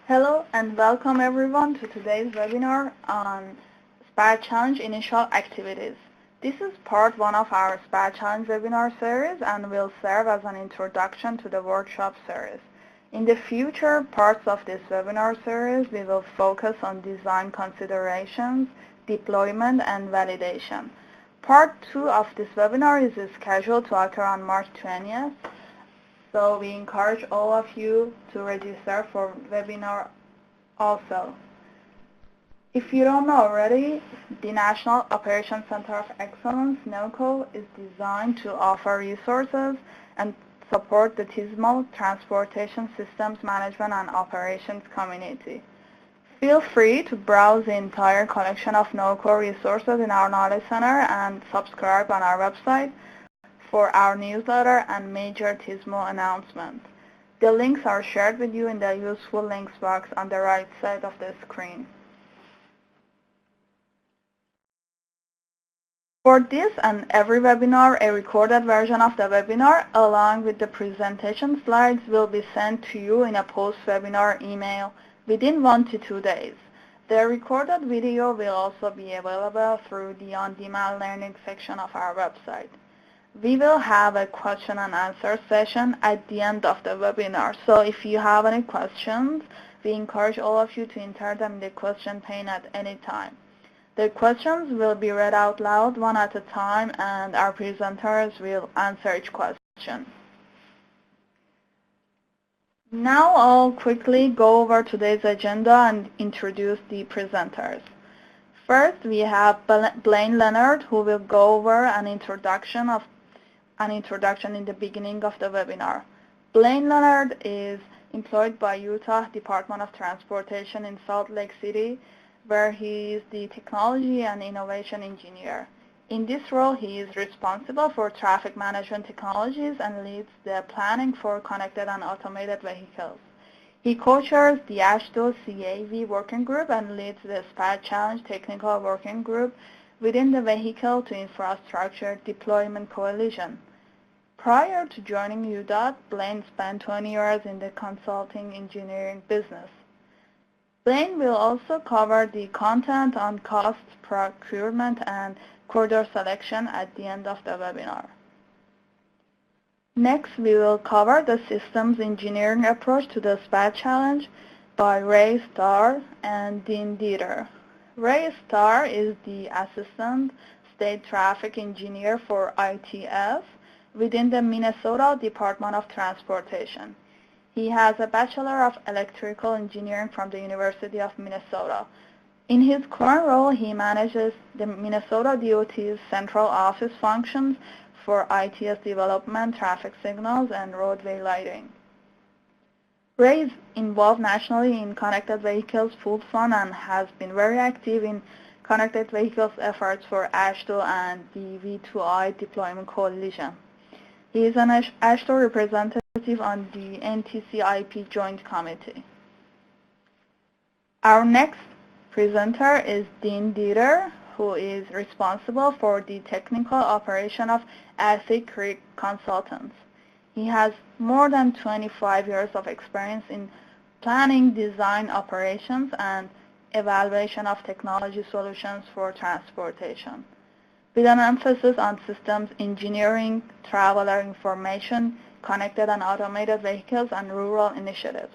Hello and welcome everyone to today's webinar on SPaT Challenge Initial Activities. This is part 1 of our SPaT Challenge webinar series and will serve as an introduction to the workshop series. In the future parts of this webinar series, we will focus on design considerations, deployment, and validation. Part 2 of this webinar is scheduled to occur on March 20th. So we encourage all of you to register for webinar also. If you don't know already, the National Operations Center of Excellence, NOAA, is designed to offer resources and support the TSMO Transportation Systems Management and Operations community. Feel free to browse the entire collection of NOAA resources in our Knowledge Center and subscribe on our website for our newsletter and major TSMO announcements. The links are shared with you in the useful links box on the right side of the screen. For this and every webinar, a recorded version of the webinar along with the presentation slides will be sent to you in a post-webinar email within 1 to 2 days. The recorded video will also be available through the on-demand learning section of our website. We will have a question and answer session at the end of the webinar. So if you have any questions, we encourage all of you to enter them in the question pane at any time. The questions will be read out loud one at a time, and our presenters will answer each question. Now I'll quickly go over today's agenda and introduce the presenters. First, we have Blaine Leonard, who will go over an introduction in the beginning of the webinar. Blaine Leonard is employed by Utah Department of Transportation in Salt Lake City, where he is the Technology and Innovation Engineer. In this role, he is responsible for traffic management technologies and leads the planning for connected and automated vehicles. He co-chairs the AASHTO CAV Working Group and leads the SPaT Challenge Technical Working Group within the Vehicle to Infrastructure Deployment Coalition. Prior to joining UDOT, Blaine spent 20 years in the consulting engineering business. Blaine will also cover the content on cost, procurement, and corridor selection at the end of the webinar. Next, we will cover the systems engineering approach to the SPaT Challenge by Ray Starr and Dean Dieter. Ray Starr is the Assistant State Traffic Engineer for ITF within the Minnesota Department of Transportation. He has a Bachelor of Electrical Engineering from the University of Minnesota. In his current role, he manages the Minnesota DOT's central office functions for ITS development, traffic signals, and roadway lighting. Ray is involved nationally in Connected Vehicles Food Fund and has been very active in Connected Vehicles efforts for AASHTO and the V2I Deployment Coalition. He is an AASHTO representative on the NTC-IP Joint Committee. Our next presenter is Dean Dieter, who is responsible for the technical operation of Athey Creek Consultants. He has more than 25 years of experience in planning, design, operations, and evaluation of technology solutions for transportation, with an emphasis on systems engineering, traveler information, connected and automated vehicles, and rural initiatives.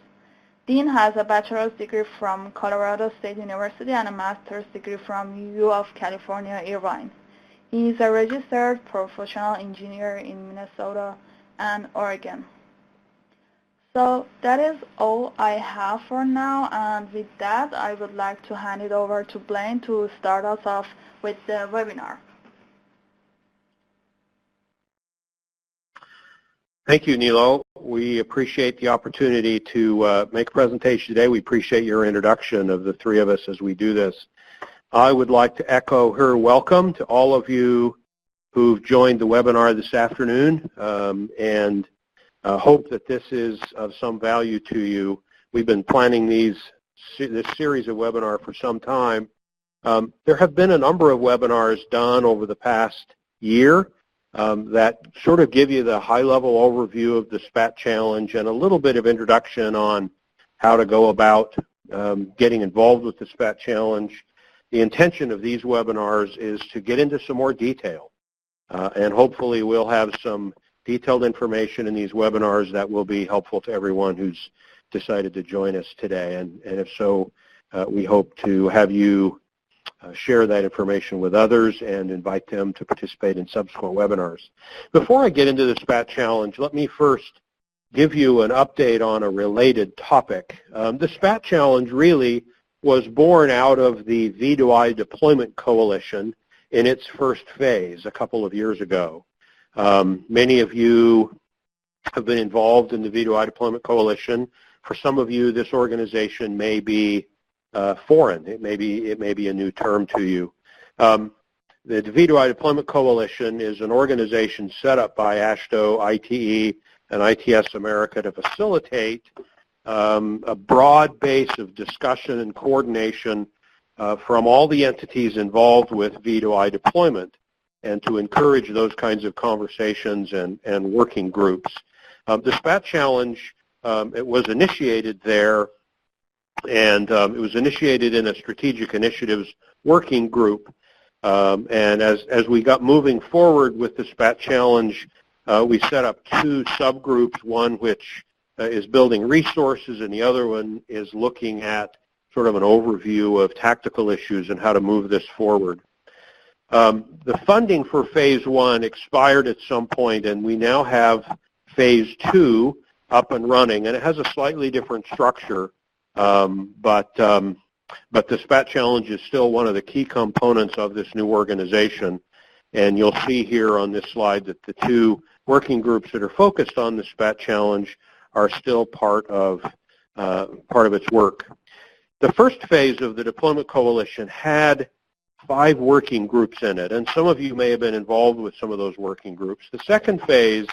Dean has a bachelor's degree from Colorado State University and a master's degree from U of California, Irvine. He is a registered professional engineer in Minnesota and Oregon. So that is all I have for now, and with that, I would like to hand it over to Blaine to start us off with the webinar. Thank you, Nilo. We appreciate the opportunity to make a presentation today. We appreciate your introduction of the three of us as we do this. I would like to echo her welcome to all of you who've joined the webinar this afternoon, and hope that this is of some value to you. We've been planning this series of webinars for some time. There have been a number of webinars done over the past year that sort of give you the high-level overview of the SPaT Challenge and a little bit of introduction on how to go about getting involved with the SPaT Challenge. The intention of these webinars is to get into some more detail, and hopefully we'll have some detailed information in these webinars that will be helpful to everyone who's decided to join us today. And if so, we hope to have you share that information with others and invite them to participate in subsequent webinars. Before I get into the SPaT Challenge, let me first give you an update on a related topic. The SPaT Challenge really was born out of the V2I Deployment Coalition in its first phase a couple of years ago. Many of you have been involved in the V2I Deployment Coalition. For some of you, this organization may be foreign. It may be a new term to you. The V2I Deployment Coalition is an organization set up by AASHTO, ITE, and ITS America to facilitate a broad base of discussion and coordination from all the entities involved with V2I deployment, and to encourage those kinds of conversations and working groups. The SPaT Challenge, it was initiated there, and it was initiated in a strategic initiatives working group. And as we got moving forward with the SPaT Challenge, we set up two subgroups, one which is building resources, and the other one is looking at sort of an overview of tactical issues and how to move this forward. The funding for Phase 1 expired at some point, and we now have Phase 2 up and running, and it has a slightly different structure, but the SPaT Challenge is still one of the key components of this new organization, and you'll see here on this slide that the two working groups that are focused on the SPaT Challenge are still part of its work. The first phase of the Deployment Coalition had 5 working groups in it, and some of you may have been involved with some of those working groups. The second phase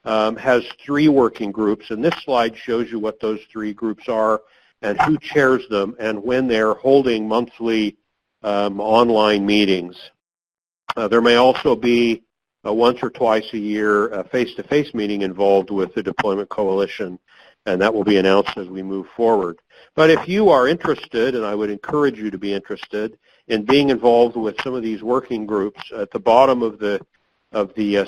has 3 working groups, and this slide shows you what those 3 groups are and who chairs them and when they're holding monthly online meetings. There may also be once or twice a year a face-to-face meeting involved with the Deployment Coalition, and that will be announced as we move forward. But if you are interested, and I would encourage you to be interested in being involved with some of these working groups, at the bottom of the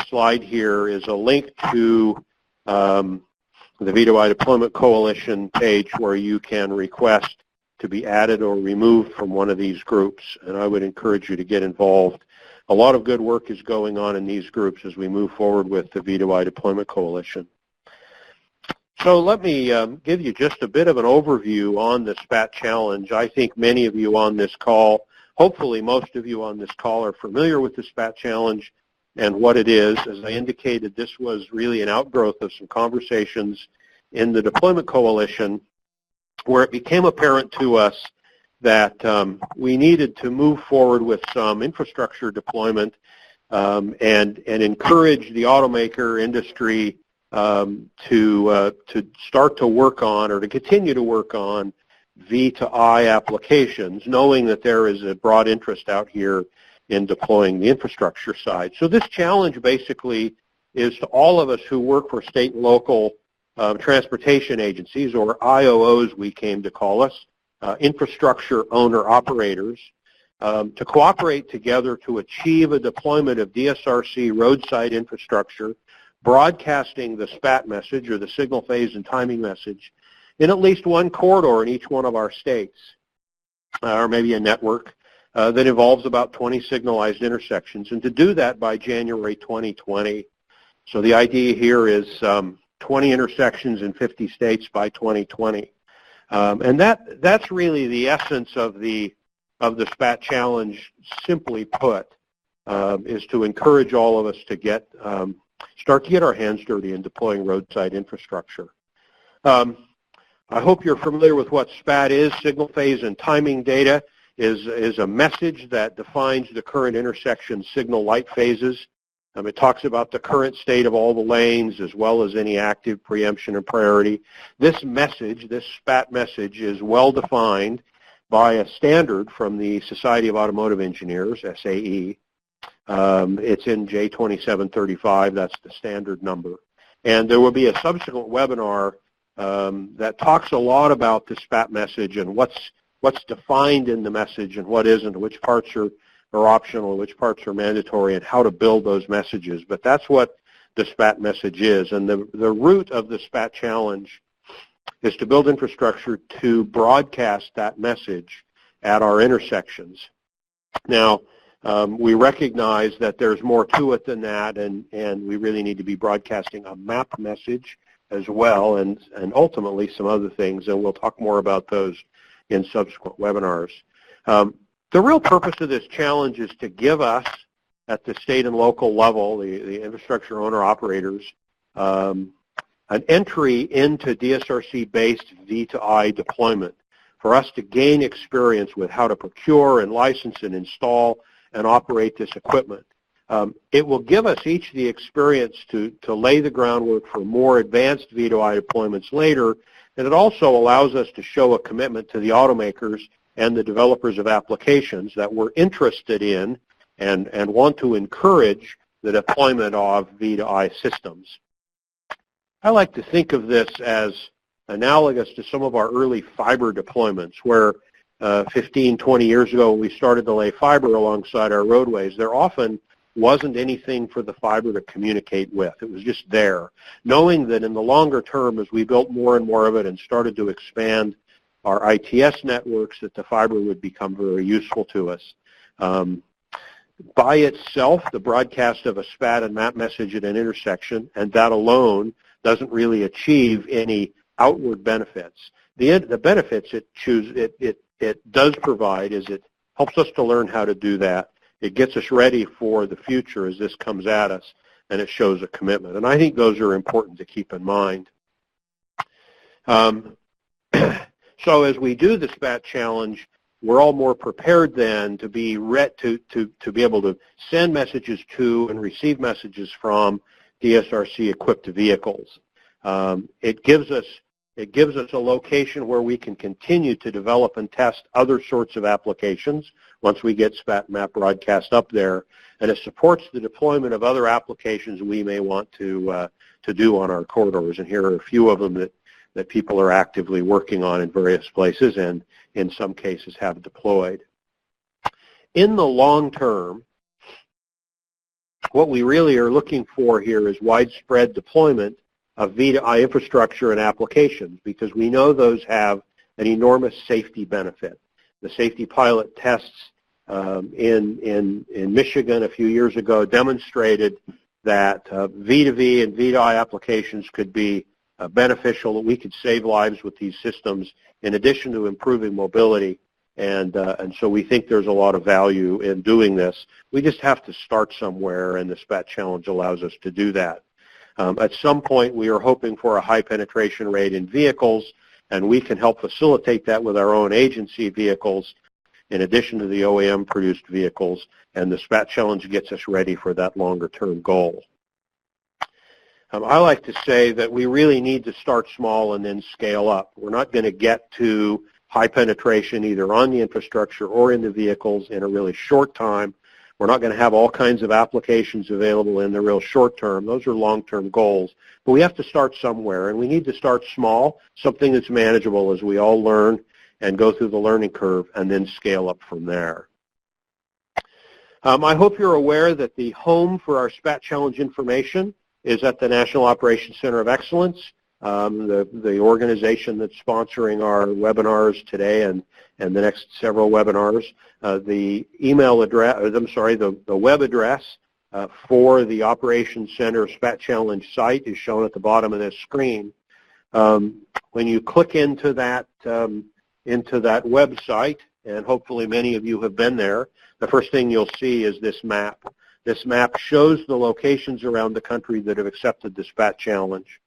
slide here is a link to the V2I Deployment Coalition page where you can request to be added or removed from one of these groups, and I would encourage you to get involved. A lot of good work is going on in these groups as we move forward with the V2I Deployment Coalition. So let me give you just a bit of an overview on the SPaT Challenge. I think many of you on this call, hopefully most of you on this call, are familiar with the SPaT Challenge and what it is. As I indicated, this was really an outgrowth of some conversations in the Deployment Coalition where it became apparent to us that we needed to move forward with some infrastructure deployment and encourage the automaker industry to start to work on, or to continue to work on, V2I applications, knowing that there is a broad interest out here in deploying the infrastructure side. So this challenge basically is to all of us who work for state and local transportation agencies, or IOOs we came to call us, infrastructure owner-operators, to cooperate together to achieve a deployment of DSRC roadside infrastructure, broadcasting the SPaT message, or the signal phase and timing message, in at least one corridor in each one of our states, or maybe a network that involves about 20 signalized intersections, and to do that by January 2020. So the idea here is 20 intersections in 50 states by 2020. And that's really the essence of the SPaT Challenge, simply put, is to encourage all of us to start to get our hands dirty in deploying roadside infrastructure. I hope you're familiar with what SPaT is. Signal phase and timing data is a message that defines the current intersection signal light phases. It talks about the current state of all the lanes as well as any active preemption and priority. This message, this SPaT message, is well defined by a standard from the Society of Automotive Engineers, SAE. It's in J2735, that's the standard number. And there will be a subsequent webinar that talks a lot about the SPaT message and what's defined in the message and what isn't, which parts are optional, which parts are mandatory, and how to build those messages. But that's what the SPaT message is. And the root of the SPaT challenge is to build infrastructure to broadcast that message at our intersections. Now, we recognize that there's more to it than that, and we really need to be broadcasting a map message as well, and ultimately some other things, and we'll talk more about those in subsequent webinars. The real purpose of this challenge is to give us, at the state and local level, the infrastructure owner-operators, an entry into DSRC-based V2I deployment, for us to gain experience with how to procure and license and install and operate this equipment. It will give us each the experience to lay the groundwork for more advanced V2I deployments later, and it also allows us to show a commitment to the automakers and the developers of applications that we're interested in and want to encourage the deployment of V2I systems. I like to think of this as analogous to some of our early fiber deployments where 15, 20 years ago when we started to lay fiber alongside our roadways, there often wasn't anything for the fiber to communicate with. It was just there. Knowing that in the longer term, as we built more and more of it and started to expand our ITS networks, that the fiber would become very useful to us. By itself, the broadcast of a SPaT and map message at an intersection, and that alone, doesn't really achieve any outward benefits. The benefits it does provide is it helps us to learn how to do that. It gets us ready for the future as this comes at us, and it shows a commitment. And I think those are important to keep in mind. So as we do the SPaT challenge, we're all more prepared then to be to be able to send messages to and receive messages from DSRC-equipped vehicles. It gives us a location where we can continue to develop and test other sorts of applications once we get SPaT map broadcast up there, and it supports the deployment of other applications we may want to do on our corridors. And here are a few of them that people are actively working on in various places and in some cases have deployed. In the long term, what we really are looking for here is widespread deployment of V2I infrastructure and applications, because we know those have an enormous safety benefit. The safety pilot tests in Michigan a few years ago demonstrated that V2V and V2I applications could be beneficial, that we could save lives with these systems in addition to improving mobility, and so we think there's a lot of value in doing this. We just have to start somewhere, and the SPaT challenge allows us to do that. At some point, we are hoping for a high penetration rate in vehicles, and we can help facilitate that with our own agency vehicles in addition to the OEM-produced vehicles, and the SPaT challenge gets us ready for that longer-term goal. I like to say that we really need to start small and then scale up. We're not going to get to high penetration either on the infrastructure or in the vehicles in a really short time. We're not going to have all kinds of applications available in the real short term. Those are long-term goals. But we have to start somewhere, and we need to start small, something that's manageable as we all learn and go through the learning curve, and then scale up from there. I hope you're aware that the home for our SPaT challenge information is at the National Operations Center of Excellence, the organization that's sponsoring our webinars today and the next several webinars. The email address, the web address for the Operations Center SPaT Challenge site is shown at the bottom of this screen. When you click into that website, and hopefully many of you have been there, the first thing you'll see is this map. This map shows the locations around the country that have accepted the SPaT challenge.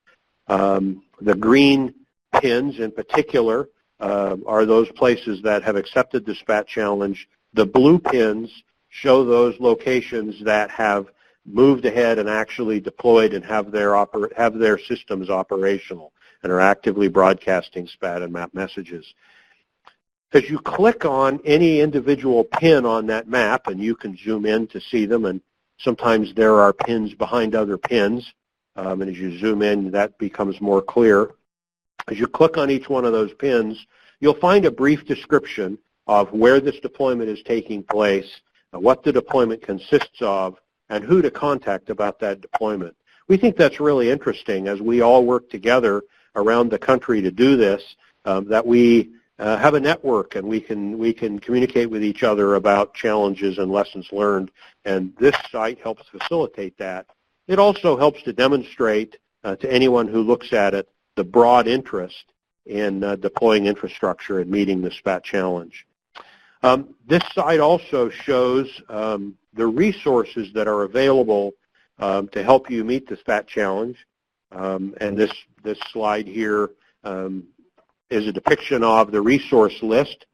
The green pins in particular are those places that have accepted the SPaT challenge. The blue pins show those locations that have moved ahead and actually deployed and have their systems operational and are actively broadcasting SPaT and map messages. As you click on any individual pin on that map, and you can zoom in to see them, and sometimes there are pins behind other pins, and as you zoom in, that becomes more clear. As you click on each one of those pins, you'll find a brief description of where this deployment is taking place, what the deployment consists of, and who to contact about that deployment. We think that's really interesting as we all work together around the country to do this, that we have a network and we can communicate with each other about challenges and lessons learned, and this site helps facilitate that. It also helps to demonstrate to anyone who looks at it the broad interest in deploying infrastructure and meeting the SPaT challenge. This site also shows the resources that are available to help you meet the SPaT challenge. And this slide here is a depiction of the resource list.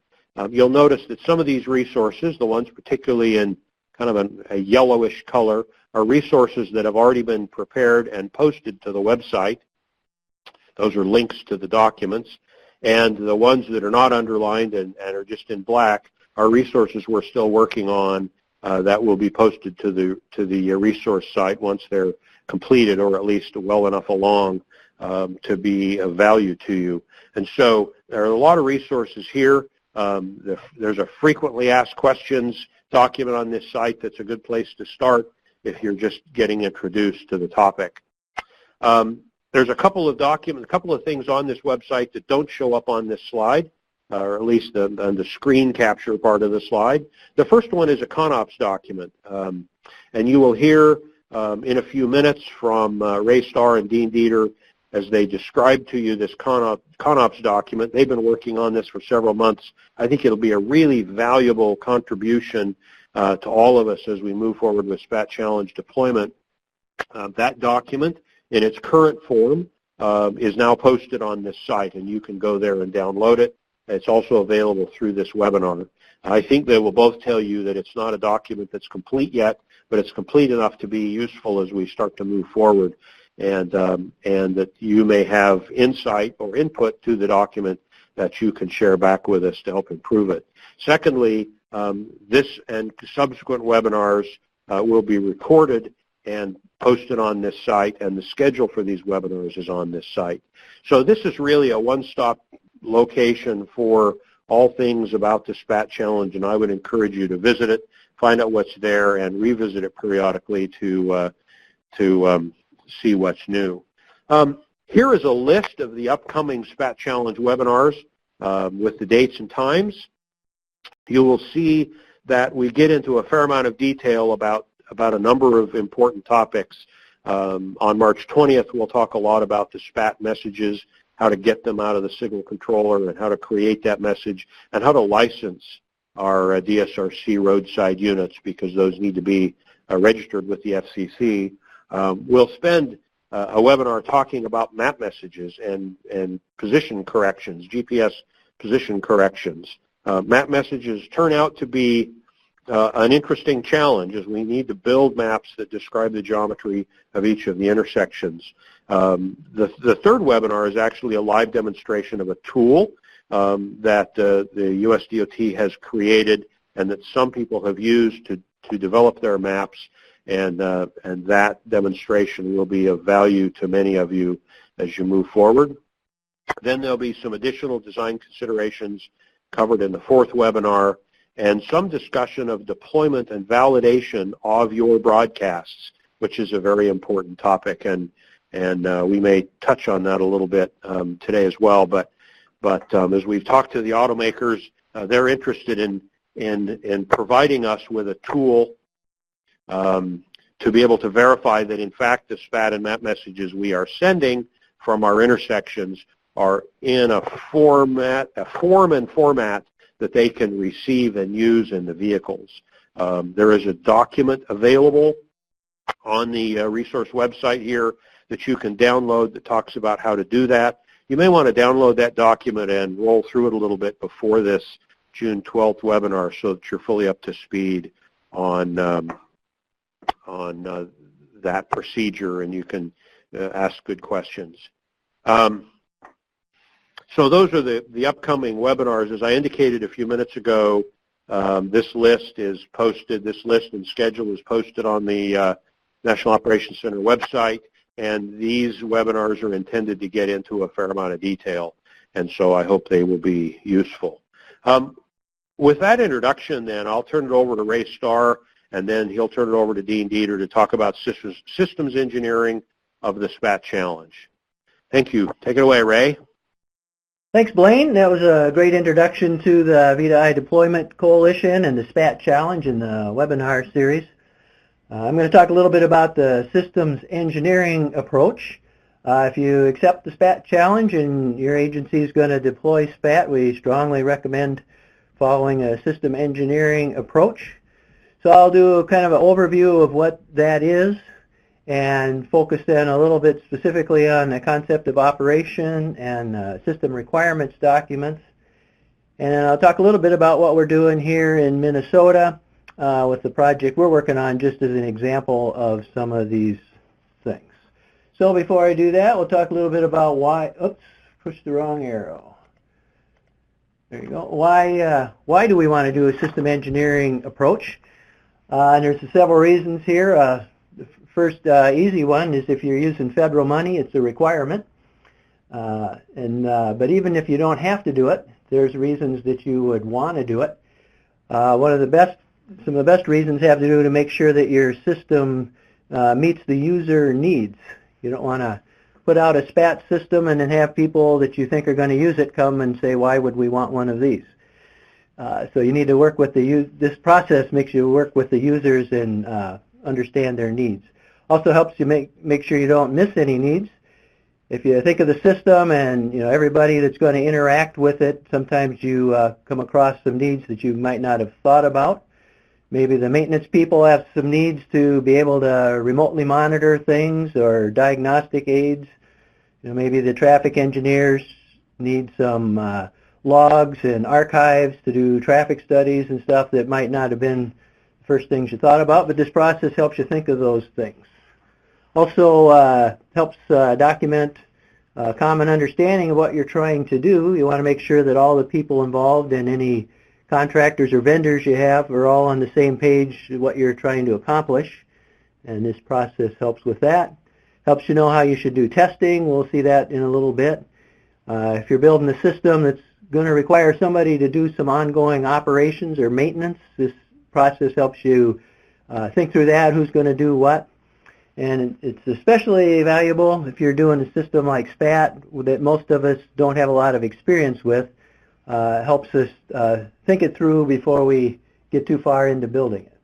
You'll notice that some of these resources, the ones particularly in kind of a yellowish color, are resources that have already been prepared and posted to the website. Those are links to the documents. And the ones that are not underlined and are just in black are resources we're still working on that will be posted to the resource site once they're completed, or at least well enough along to be of value to you. And so there are a lot of resources here. There's a frequently asked questions document on this site that's a good place to start if you're just getting introduced to the topic. There's a couple of things on this website that don't show up on this slide, or at least on the screen capture part of the slide. The first one is a CONOPS document, and you will hear in a few minutes from Ray Starr and Dean Dieter as they describe to you this CONOPS document. They've been working on this for several months. I think it'll be a really valuable contribution to all of us as we move forward with SPaT Challenge deployment. That document, in its current form, is now posted on this site, and you can go there and download it. It's also available through this webinar. I think they will both tell you that it's not a document that's complete yet, but it's complete enough to be useful as we start to move forward, and that you may have insight or input to the document that you can share back with us to help improve it. Secondly, this and subsequent webinars will be recorded and posted on this site, and the schedule for these webinars is on this site. So this is really a one-stop location for all things about the SPaT Challenge, and I would encourage you to visit it, find out what's there, and revisit it periodically to see what's new. Here is a list of the upcoming SPaT Challenge webinars with the dates and times. You will see that we get into a fair amount of detail about a number of important topics. On March 20th, we'll talk a lot about the SPaT messages, how to get them out of the signal controller, and how to create that message, and how to license our DSRC roadside units, because those need to be registered with the FCC. We'll spend a webinar talking about map messages and position corrections, GPS position corrections. Map messages turn out to be an interesting challenge, as we need to build maps that describe the geometry of each of the intersections. The third webinar is actually a live demonstration of a tool that the US DOT has created and that some people have used to develop their maps, and that demonstration will be of value to many of you as you move forward. Then there'll be some additional design considerations covered in the fourth webinar, and some discussion of deployment and validation of your broadcasts, which is a very important topic, and we may touch on that a little bit today as well. But as we've talked to the automakers, they're interested in providing us with a tool to be able to verify that, in fact, the SPaT and map messages we are sending from our intersections are in a form and format that they can receive and use in the vehicles. There is a document available on the resource website here that you can download that talks about how to do that. You may want to download that document and roll through it a little bit before this June 12th webinar so that you're fully up to speed on that procedure, and you can ask good questions. So those are the upcoming webinars. As I indicated a few minutes ago, this list is posted, this list and schedule is posted on the National Operations Center website. and these webinars are intended to get into a fair amount of detail, and so I hope they will be useful. With that introduction, then, I'll turn it over to Ray Starr, and then he'll turn it over to Dean Dieter to talk about systems engineering of the SPaT Challenge. Thank you. Take it away, Ray. Thanks, Blaine. That was a great introduction to the V2I Deployment Coalition and the SPaT Challenge in the webinar series. I'm going to talk a little bit about the systems engineering approach. If you accept the SPaT Challenge and your agency is going to deploy SPaT, we strongly recommend following a system engineering approach. So I'll do kind of an overview of what that is and focus then a little bit specifically on the concept of operation and system requirements documents. And then I'll talk a little bit about what we're doing here in Minnesota with the project we're working on, just as an example of some of these things. So before I do that, we'll talk a little bit about why, oops, pushed the wrong arrow. There you go. Why do we want to do a system engineering approach? And there's several reasons here. The first easy one is if you're using federal money, it's a requirement. But even if you don't have to do it, there's reasons that you would want to do it. Some of the best reasons have to do to make sure that your system meets the user needs. You don't want to put out a SPaT system and then have people that you think are going to use it come and say, why would we want one of these? So you need to work with this process makes you work with the users and understand their needs. Also helps you make sure you don't miss any needs. If you think of the system and everybody that's going to interact with it, sometimes you come across some needs that you might not have thought about. Maybe the maintenance people have some needs to be able to remotely monitor things or diagnostic aids. Maybe the traffic engineers need some logs and archives to do traffic studies and stuff that might not have been the first things you thought about, but this process helps you think of those things. Also helps document common understanding of what you're trying to do. You want to make sure that all the people involved and any contractors or vendors you have are all on the same page what you're trying to accomplish, and this process helps with that. Helps you know how you should do testing. We'll see that in a little bit. If you're building a system that's going to require somebody to do some ongoing operations or maintenance, this process helps you think through that, who's going to do what. And it's especially valuable if you're doing a system like SPaT that most of us don't have a lot of experience with. Helps us think it through before we get too far into building it.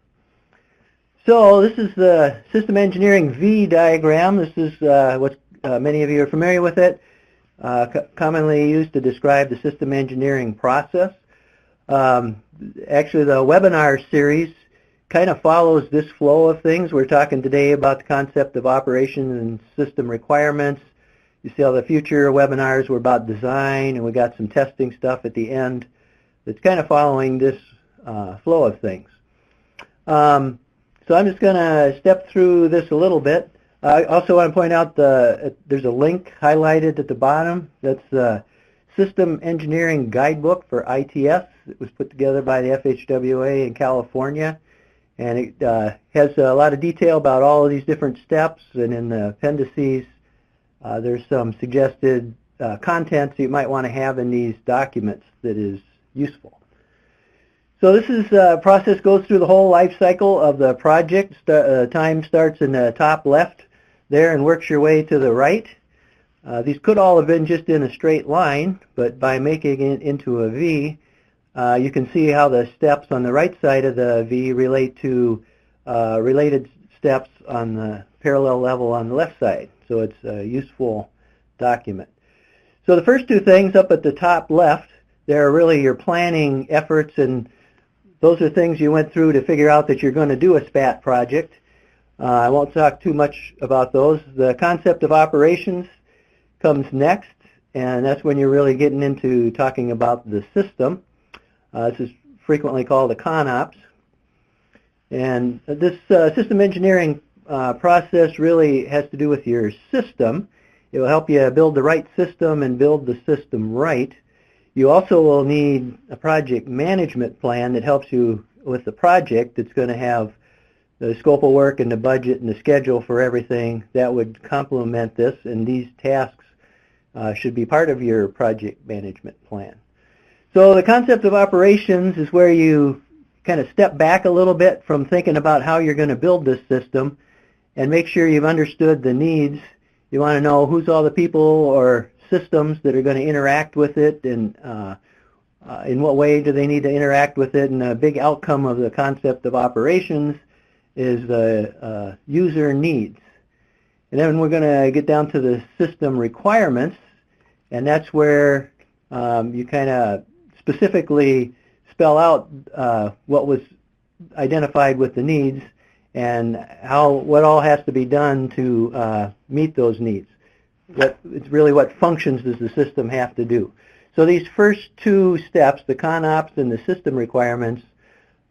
So this is the system engineering V diagram. This is what many of you are familiar with it. Commonly used to describe the system engineering process. Actually, the webinar series kind of follows this flow of things. We're talking today about the concept of operation and system requirements. You see all the future webinars were about design, and we got some testing stuff at the end that's kind of following this flow of things. So I'm just going to step through this a little bit. I also want to point out there's a link highlighted at the bottom. That's the System Engineering Guidebook for ITS. It was put together by the FHWA in California, and it has a lot of detail about all of these different steps, and in the appendices there's some suggested content you might want to have in these documents that is useful. So this is process goes through the whole life cycle of the project. Time starts in the top left there and works your way to the right. These could all have been just in a straight line, but by making it into a V, you can see how the steps on the right side of the V relate to related steps on the parallel level on the left side. So it's a useful document. So the first two things up at the top left, they're really your planning efforts, and those are things you went through to figure out that you're going to do a SPaT project. I won't talk too much about those. The concept of operations comes next, and that's when you're really getting into talking about the system. This is frequently called a CONOPS. And this system engineering process really has to do with your system. It will help you build the right system and build the system right. You also will need a project management plan that helps you with the project. It's going to have the scope of work and the budget and the schedule for everything that would complement this, and these tasks should be part of your project management plan. So the concept of operations is where you kind of step back a little bit from thinking about how you're going to build this system and make sure you've understood the needs. You want to know who's all the people or systems that are going to interact with it, and in what way do they need to interact with it. And a big outcome of the concept of operations is the user needs. And then we're going to get down to the system requirements, and that's where you kind of specifically spell out what was identified with the needs and what all has to be done to meet those needs. It's really what functions does the system have to do. So these first two steps, the CONOPS and the system requirements,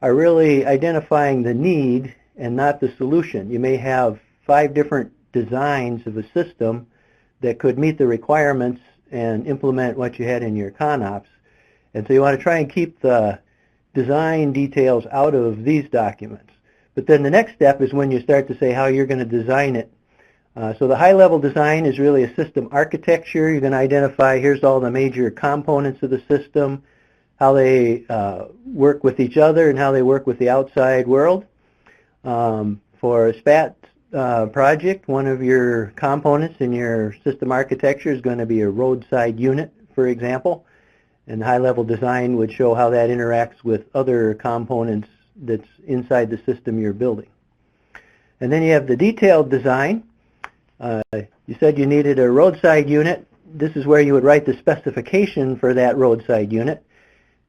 are really identifying the need and not the solution. You may have 5 different designs of a system that could meet the requirements and implement what you had in your CONOPS. And so you want to try and keep the design details out of these documents. But then the next step is when you start to say how you're going to design it. So the high-level design is really a system architecture. You're going to identify here's all the major components of the system, how they work with each other and how they work with the outside world. For a SPaT project, one of your components in your system architecture is going to be a roadside unit, for example. And high-level design would show how that interacts with other components that's inside the system you're building. And then you have the detailed design. You said you needed a roadside unit. This is where you would write the specification for that roadside unit.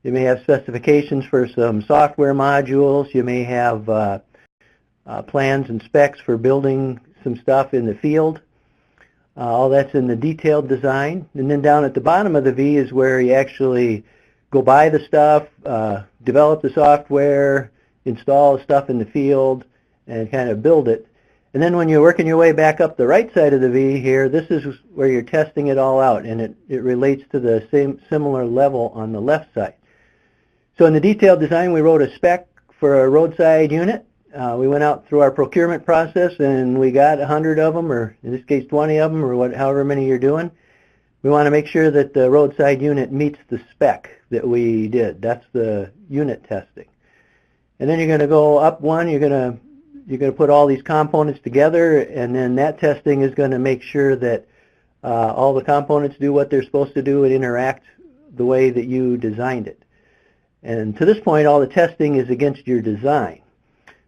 You may have specifications for some software modules. You may have plans and specs for building some stuff in the field. All that's in the detailed design. And then down at the bottom of the V is where you actually go buy the stuff, develop the software, install stuff in the field, and kind of build it. And then when you're working your way back up the right side of the V here, this is where you're testing it all out, and it relates to the similar level on the left side. So in the detailed design, we wrote a spec for a roadside unit. We went out through our procurement process, and we got 100 of them, or in this case 20 of them, or however many you're doing. We want to make sure that the roadside unit meets the spec that we did. That's the unit testing. And then you're going to go up one. You're going to put all these components together, and then that testing is going to make sure that all the components do what they're supposed to do and interact the way that you designed it. And to this point, all the testing is against your design.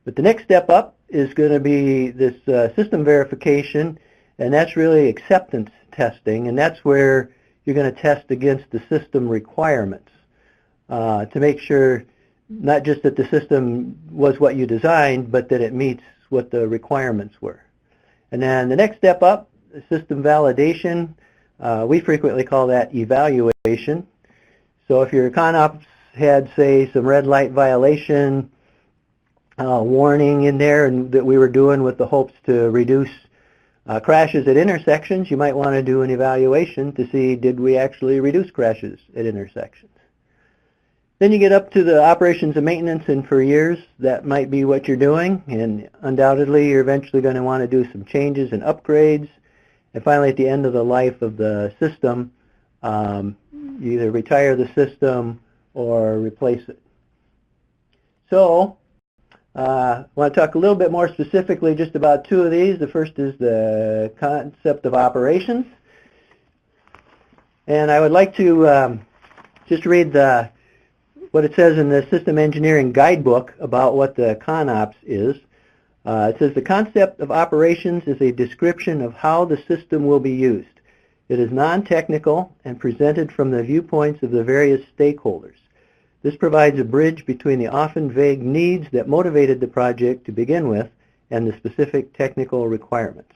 But the next step up is going to be this system verification, and that's really acceptance testing, and that's where you're going to test against the system requirements to make sure not just that the system was what you designed, but that it meets what the requirements were. And then the next step up, system validation, we frequently call that evaluation. So if your CONOPS had, say, some red light violation warning in there, and that we were doing with the hopes to reduce crashes at intersections, you might want to do an evaluation to see, did we actually reduce crashes at intersections? Then you get up to the operations and maintenance, and for years that might be what you're doing, and undoubtedly you're eventually going to want to do some changes and upgrades. And finally, at the end of the life of the system, you either retire the system or replace it. So I want to talk a little bit more specifically just about 2 of these. The first is the concept of operations. And I would like to just read what it says in the System Engineering Guidebook about what the CONOPS is. It says the concept of operations is a description of how the system will be used. It is non-technical and presented from the viewpoints of the various stakeholders. This provides a bridge between the often vague needs that motivated the project to begin with and the specific technical requirements.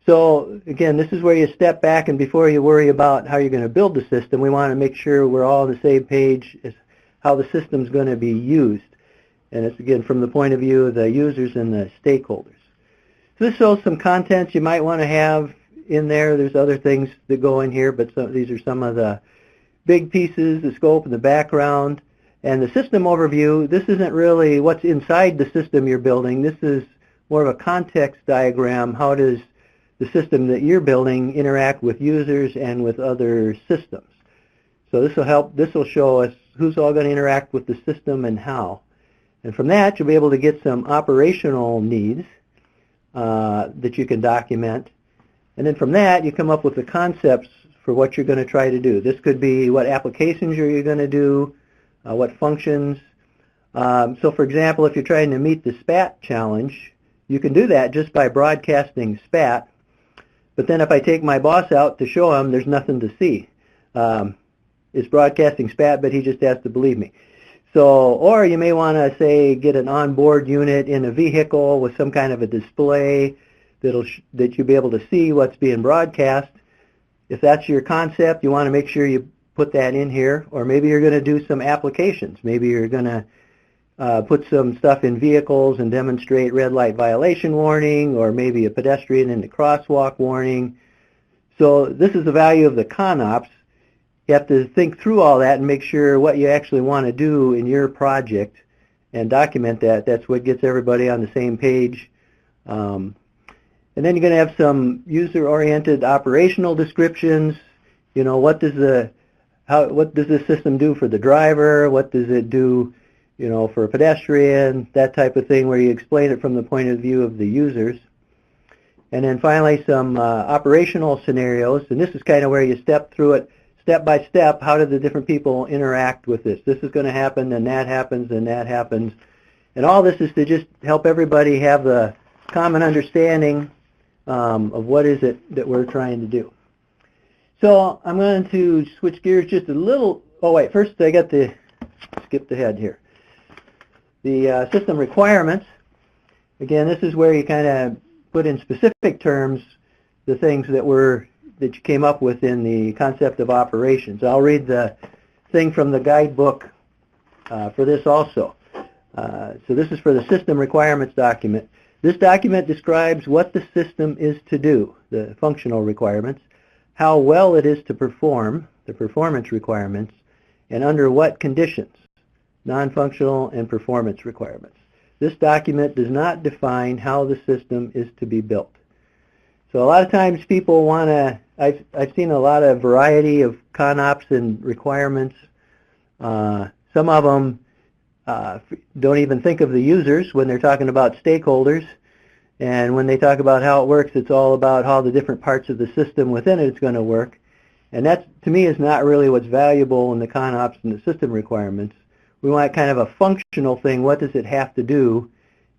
So again, this is where you step back, and before you worry about how you're going to build the system, we want to make sure we're all on the same page as how the system's going to be used. And it's, again, from the point of view of the users and the stakeholders. So this shows some contents you might want to have in there. There's other things that go in here, but these are some of the big pieces, the scope and the background. And the system overview, this isn't really what's inside the system you're building. This is more of a context diagram. How does the system that you're building interact with users and with other systems? So this will show us who's all going to interact with the system and how. And from that, you'll be able to get some operational needs that you can document. And then from that, you come up with the concepts for what you're going to try to do. This could be what applications are you going to do, what functions. So for example, if you're trying to meet the SPaT challenge, you can do that just by broadcasting SPaT. But then if I take my boss out to show him, there's nothing to see. It's broadcasting SPaT, but he just has to believe me. So, or you may want to, say, get an onboard unit in a vehicle with some kind of a display that you'll be able to see what's being broadcast. If that's your concept, you want to make sure you put that in here. Or maybe you're going to do some applications. Maybe you're going to put some stuff in vehicles and demonstrate red light violation warning, or maybe a pedestrian in the crosswalk warning. So this is the value of the CONOPS. You have to think through all that and make sure what you actually want to do in your project and document that. That's what gets everybody on the same page. And then you're going to have some user-oriented operational descriptions. You know, what does this system do for the driver? What does it do, you know, for a pedestrian? That type of thing, where you explain it from the point of view of the users. And then finally, some operational scenarios. And this is kind of where you step through it step by step. How do the different people interact with this? This is going to happen, then that happens, and that happens. And all this is to just help everybody have the common understanding of what is it that we're trying to do. So I'm going to switch gears just a little. Oh wait, first I got to skip ahead here. The system requirements. Again, this is where you kind of put in specific terms the things that you came up with in the concept of operations. I'll read the thing from the guidebook for this also. So this is for the system requirements document. This document describes what the system is to do, the functional requirements, how well it is to perform, the performance requirements, and under what conditions, non-functional and performance requirements. This document does not define how the system is to be built. So a lot of times people want to, I've seen a lot of variety of CONOPS and requirements. Some of them don't even think of the users when they're talking about stakeholders. And when they talk about how it works, it's all about how the different parts of the system within it is going to work. And that, to me, is not really what's valuable in the CONOPS and the system requirements. We want kind of a functional thing. What does it have to do?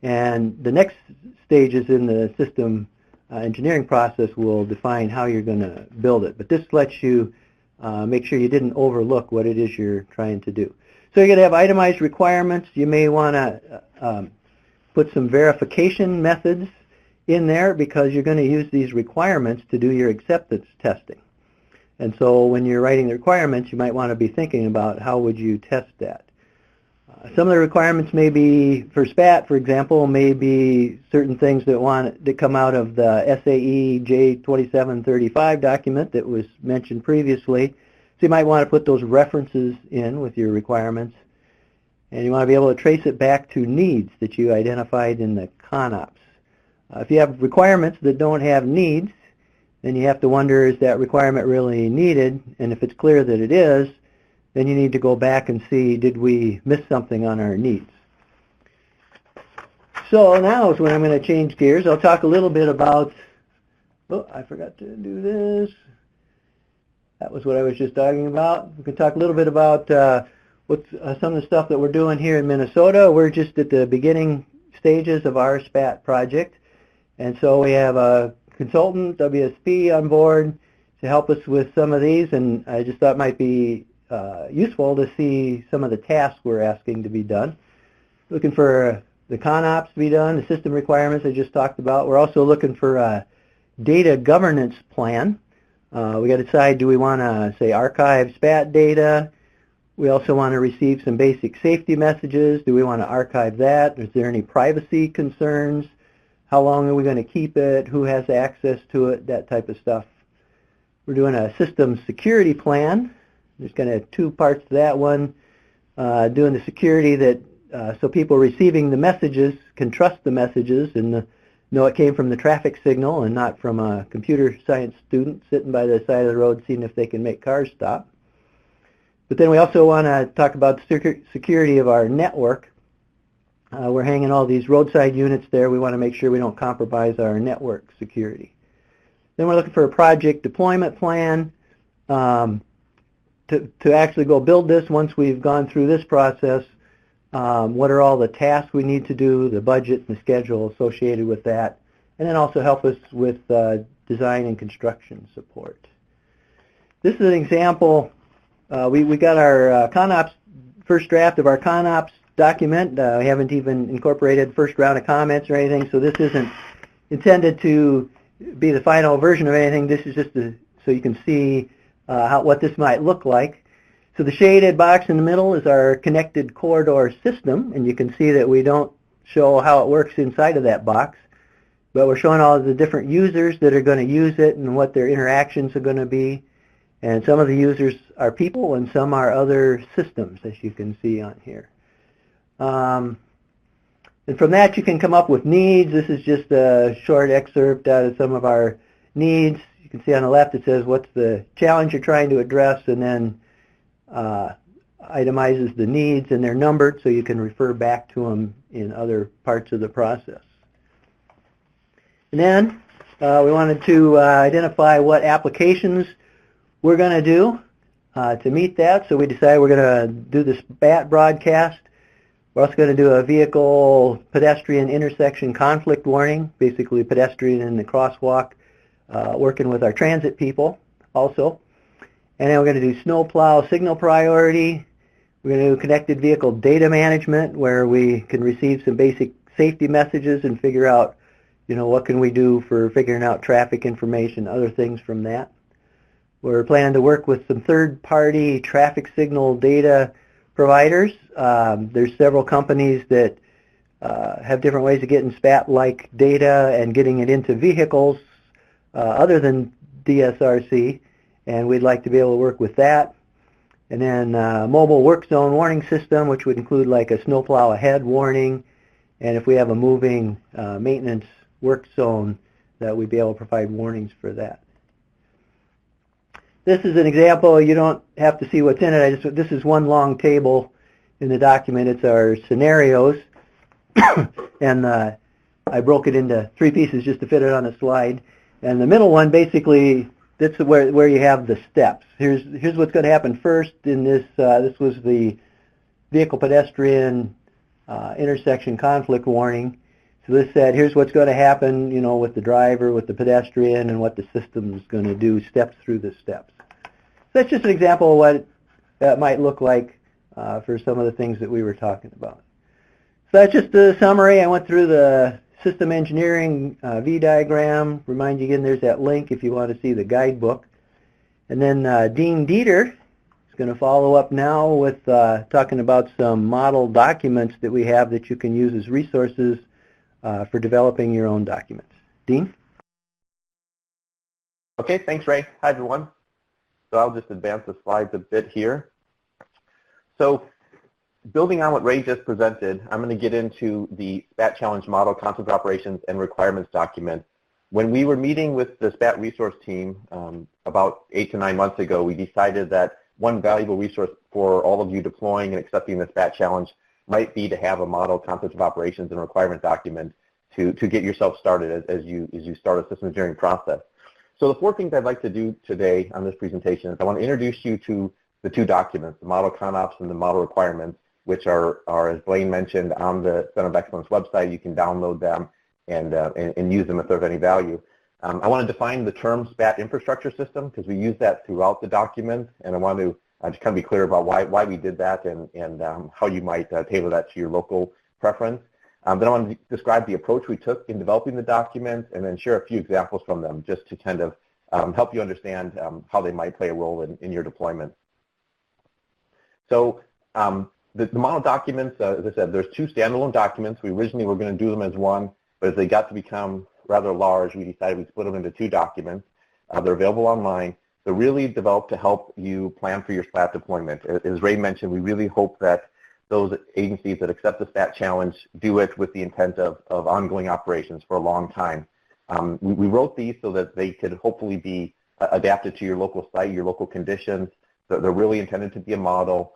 And the next stages in the system engineering process will define how you're going to build it. But this lets you make sure you didn't overlook what it is you're trying to do. So you're going to have itemized requirements. You may want to put some verification methods in there, because you're going to use these requirements to do your acceptance testing. And so when you're writing the requirements, you might want to be thinking about how would you test that. Some of the requirements may be, for SPaT, for example, may be certain things that come out of the SAE J2735 document that was mentioned previously. So you might want to put those references in with your requirements. And you want to be able to trace it back to needs that you identified in the CONOPS. If you have requirements that don't have needs, then you have to wonder, is that requirement really needed? And if it's clear that it is, then you need to go back and see, did we miss something on our needs? So now is when I'm going to change gears. I'll talk a little bit about, oh, I forgot to do this. That was what I was just talking about. We can talk a little bit about what's some of the stuff that we're doing here in Minnesota. We're just at the beginning stages of our SPaT project. And so we have a consultant, WSP, on board to help us with some of these. And I just thought it might be useful to see some of the tasks we're asking to be done. Looking for the CONOPS to be done, the system requirements I just talked about. We're also looking for a data governance plan. We got to decide, do we want to, say, archive SPaT data? We also want to receive some basic safety messages. Do we want to archive that? Is there any privacy concerns? How long are we going to keep it? Who has access to it? That type of stuff. We're doing a system security plan. There's kind of two parts to that one. doing the security that so people receiving the messages can trust the messages and know it came from the traffic signal and not from a computer science student sitting by the side of the road seeing if they can make cars stop. But then we also want to talk about the security of our network. We're hanging all these roadside units there. We want to make sure we don't compromise our network security. Then we're looking for a project deployment plan to actually go build this once we've gone through this process. What are all the tasks we need to do, the budget and the schedule associated with that, and then also help us with design and construction support. This is an example. We got our CONOPS, first draft of our CONOPS document. We haven't even incorporated first round of comments or anything, so this isn't intended to be the final version of anything. This is just so you can see what this might look like. So the shaded box in the middle is our connected corridor system, and you can see that we don't show how it works inside of that box, but we're showing all of the different users that are going to use it and what their interactions are going to be. And some of the users are people and some are other systems, as you can see on here. And from that you can come up with needs. This is just a short excerpt out of some of our needs. You can see on the left it says what's the challenge you're trying to address, and then itemizes the needs, and they're numbered so you can refer back to them in other parts of the process. And then we wanted to identify what applications we're going to do to meet that. So we decided we're going to do the SPaT broadcast. We're also going to do a vehicle pedestrian intersection conflict warning, basically pedestrian in the crosswalk, working with our transit people also. And then we're going to do snowplow signal priority. We're going to do connected vehicle data management, where we can receive some basic safety messages and figure out, what can we do for figuring out traffic information, other things from that. We're planning to work with some third-party traffic signal data providers. There's several companies that have different ways of getting SPaT-like data and getting it into vehicles other than DSRC, and we'd like to be able to work with that. And then mobile work zone warning system, which would include like a snowplow ahead warning, and if we have a moving maintenance work zone, that we'd be able to provide warnings for that. This is an example. You don't have to see what's in it. This is one long table in the document. It's our scenarios, and I broke it into 3 pieces just to fit it on a slide. And the middle one, basically, that's where you have the steps. Here's what's going to happen first in this. This was the vehicle pedestrian intersection conflict warning. So this said, here's what's going to happen, with the driver, with the pedestrian, and what the system is going to do, steps through the steps. So that's just an example of what that might look like for some of the things that we were talking about. So that's just the summary. I went through the system engineering V diagram. Remind you again, there's that link if you want to see the guidebook. And then Dean Dieter is going to follow up now with talking about some model documents that we have that you can use as resources for developing your own documents. Dean? Okay, thanks, Ray. Hi, everyone. So I'll just advance the slides a bit here. So building on what Ray just presented, I'm going to get into the SPaT Challenge Model, Concept Operations, and Requirements document. When we were meeting with the SPaT resource team about 8 to 9 months ago, we decided that one valuable resource for all of you deploying and accepting the SPaT Challenge might be to have a model, concept of operations, and requirement document to get yourself started as you start a system engineering process. So the 4 things I'd like to do today on this presentation is I want to introduce you to the 2 documents, the model CONOPS and the model requirements, which are, as Blaine mentioned, on the Center of Excellence website. You can download them and use them if they're of any value. I want to define the term SPaT infrastructure system because we use that throughout the document, and I want to just kind of be clear about why we did that and how you might tailor that to your local preference. Then I want to describe the approach we took in developing the document and then share a few examples from them just to kind of help you understand how they might play a role in your deployment. So the model documents, as I said, there's 2 standalone documents. We originally were going to do them as one, but as they got to become rather large, we decided we'd split them into 2 documents. They're available online. They're really developed to help you plan for your SPaT deployment. As Ray mentioned, we really hope that those agencies that accept the SPaT challenge do it with the intent of ongoing operations for a long time. We wrote these so that they could hopefully be adapted to your local site, your local conditions. They're really intended to be a model.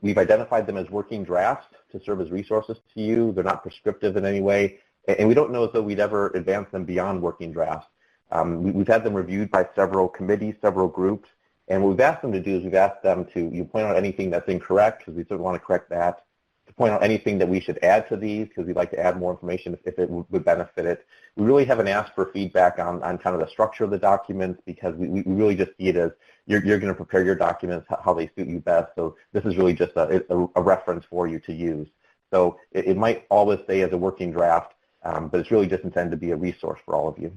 We've identified them as working drafts to serve as resources to you. They're not prescriptive in any way, and we don't know as though we'd ever advance them beyond working drafts. We've had them reviewed by several committees, several groups, and what we've asked them to do is we've asked them to point out anything that's incorrect, because we certainly want to correct that, to point out anything that we should add to these, because we'd like to add more information if it would benefit it. We really haven't asked for feedback on kind of the structure of the documents, because we really just see it as you're going to prepare your documents how they suit you best. So this is really just a reference for you to use. So it might always say as a working draft, but it's really just intended to be a resource for all of you.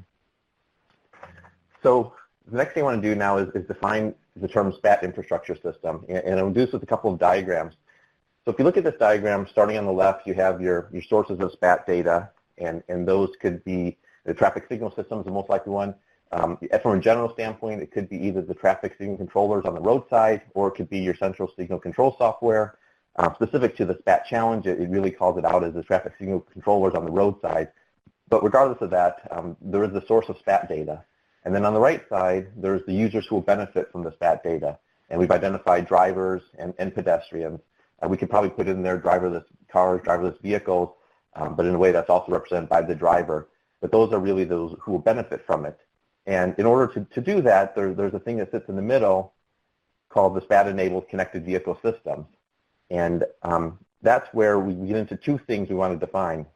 So the next thing I want to do now is define the term SPaT infrastructure system, and I'll do this with a couple of diagrams. So if you look at this diagram, starting on the left, you have your sources of SPaT data, and those could be the traffic signal systems, the most likely one. From a general standpoint, it could be either the traffic signal controllers on the roadside, or it could be your central signal control software. Specific to the SPaT challenge, it really calls it out as the traffic signal controllers on the roadside. But regardless of that, there is the source of SPaT data. And then on the right side, there's the users who will benefit from the SPaT data. And we've identified drivers and pedestrians. We could probably put in there driverless cars, driverless vehicles, but in a way that's also represented by the driver. But those are really those who will benefit from it. And in order to do that, there's a thing that sits in the middle called the SPaT-enabled connected vehicle systems. And that's where we get into two things we want to define.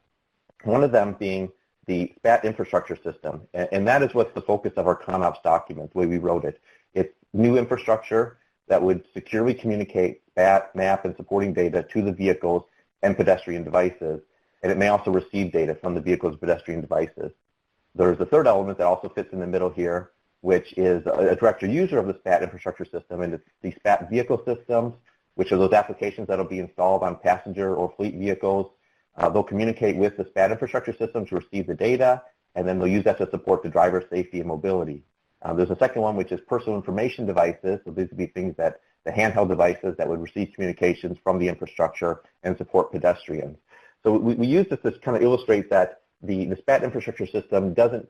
One of them being the SPaT infrastructure system, and that is what's the focus of our CONOPS document, the way we wrote it. It's new infrastructure that would securely communicate SPaT, map, and supporting data to the vehicles and pedestrian devices, and it may also receive data from the vehicles and pedestrian devices. There's a third element that also fits in the middle here, which is a direct user of the SPaT infrastructure system, and it's the SPaT vehicle systems, which are those applications that will be installed on passenger or fleet vehicles. They'll communicate with the SPaT infrastructure system to receive the data, and then they'll use that to support the driver safety and mobility. There's a second one, which is personal information devices. So these would be things that the handheld devices that would receive communications from the infrastructure and support pedestrians. So we use this to kind of illustrate that the SPaT infrastructure system doesn't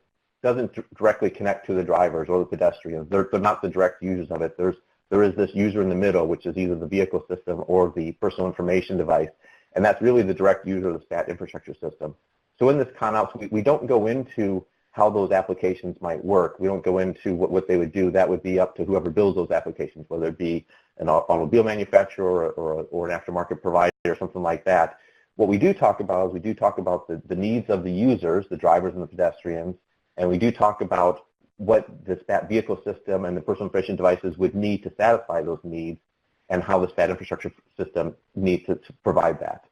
directly connect to the drivers or the pedestrians. They're not the direct users of it. There is this user in the middle, which is either the vehicle system or the personal information device. And that's really the direct user of the SPaT infrastructure system. So in this CONOPS, we don't go into how those applications might work. We don't go into what they would do. That would be up to whoever builds those applications, whether it be an automobile manufacturer or an aftermarket provider or something like that. What we do talk about is we do talk about the needs of the users, the drivers and the pedestrians, and we do talk about what the SPaT vehicle system and the personal information devices would need to satisfy those needs, and how the SPaT infrastructure system needs to provide that.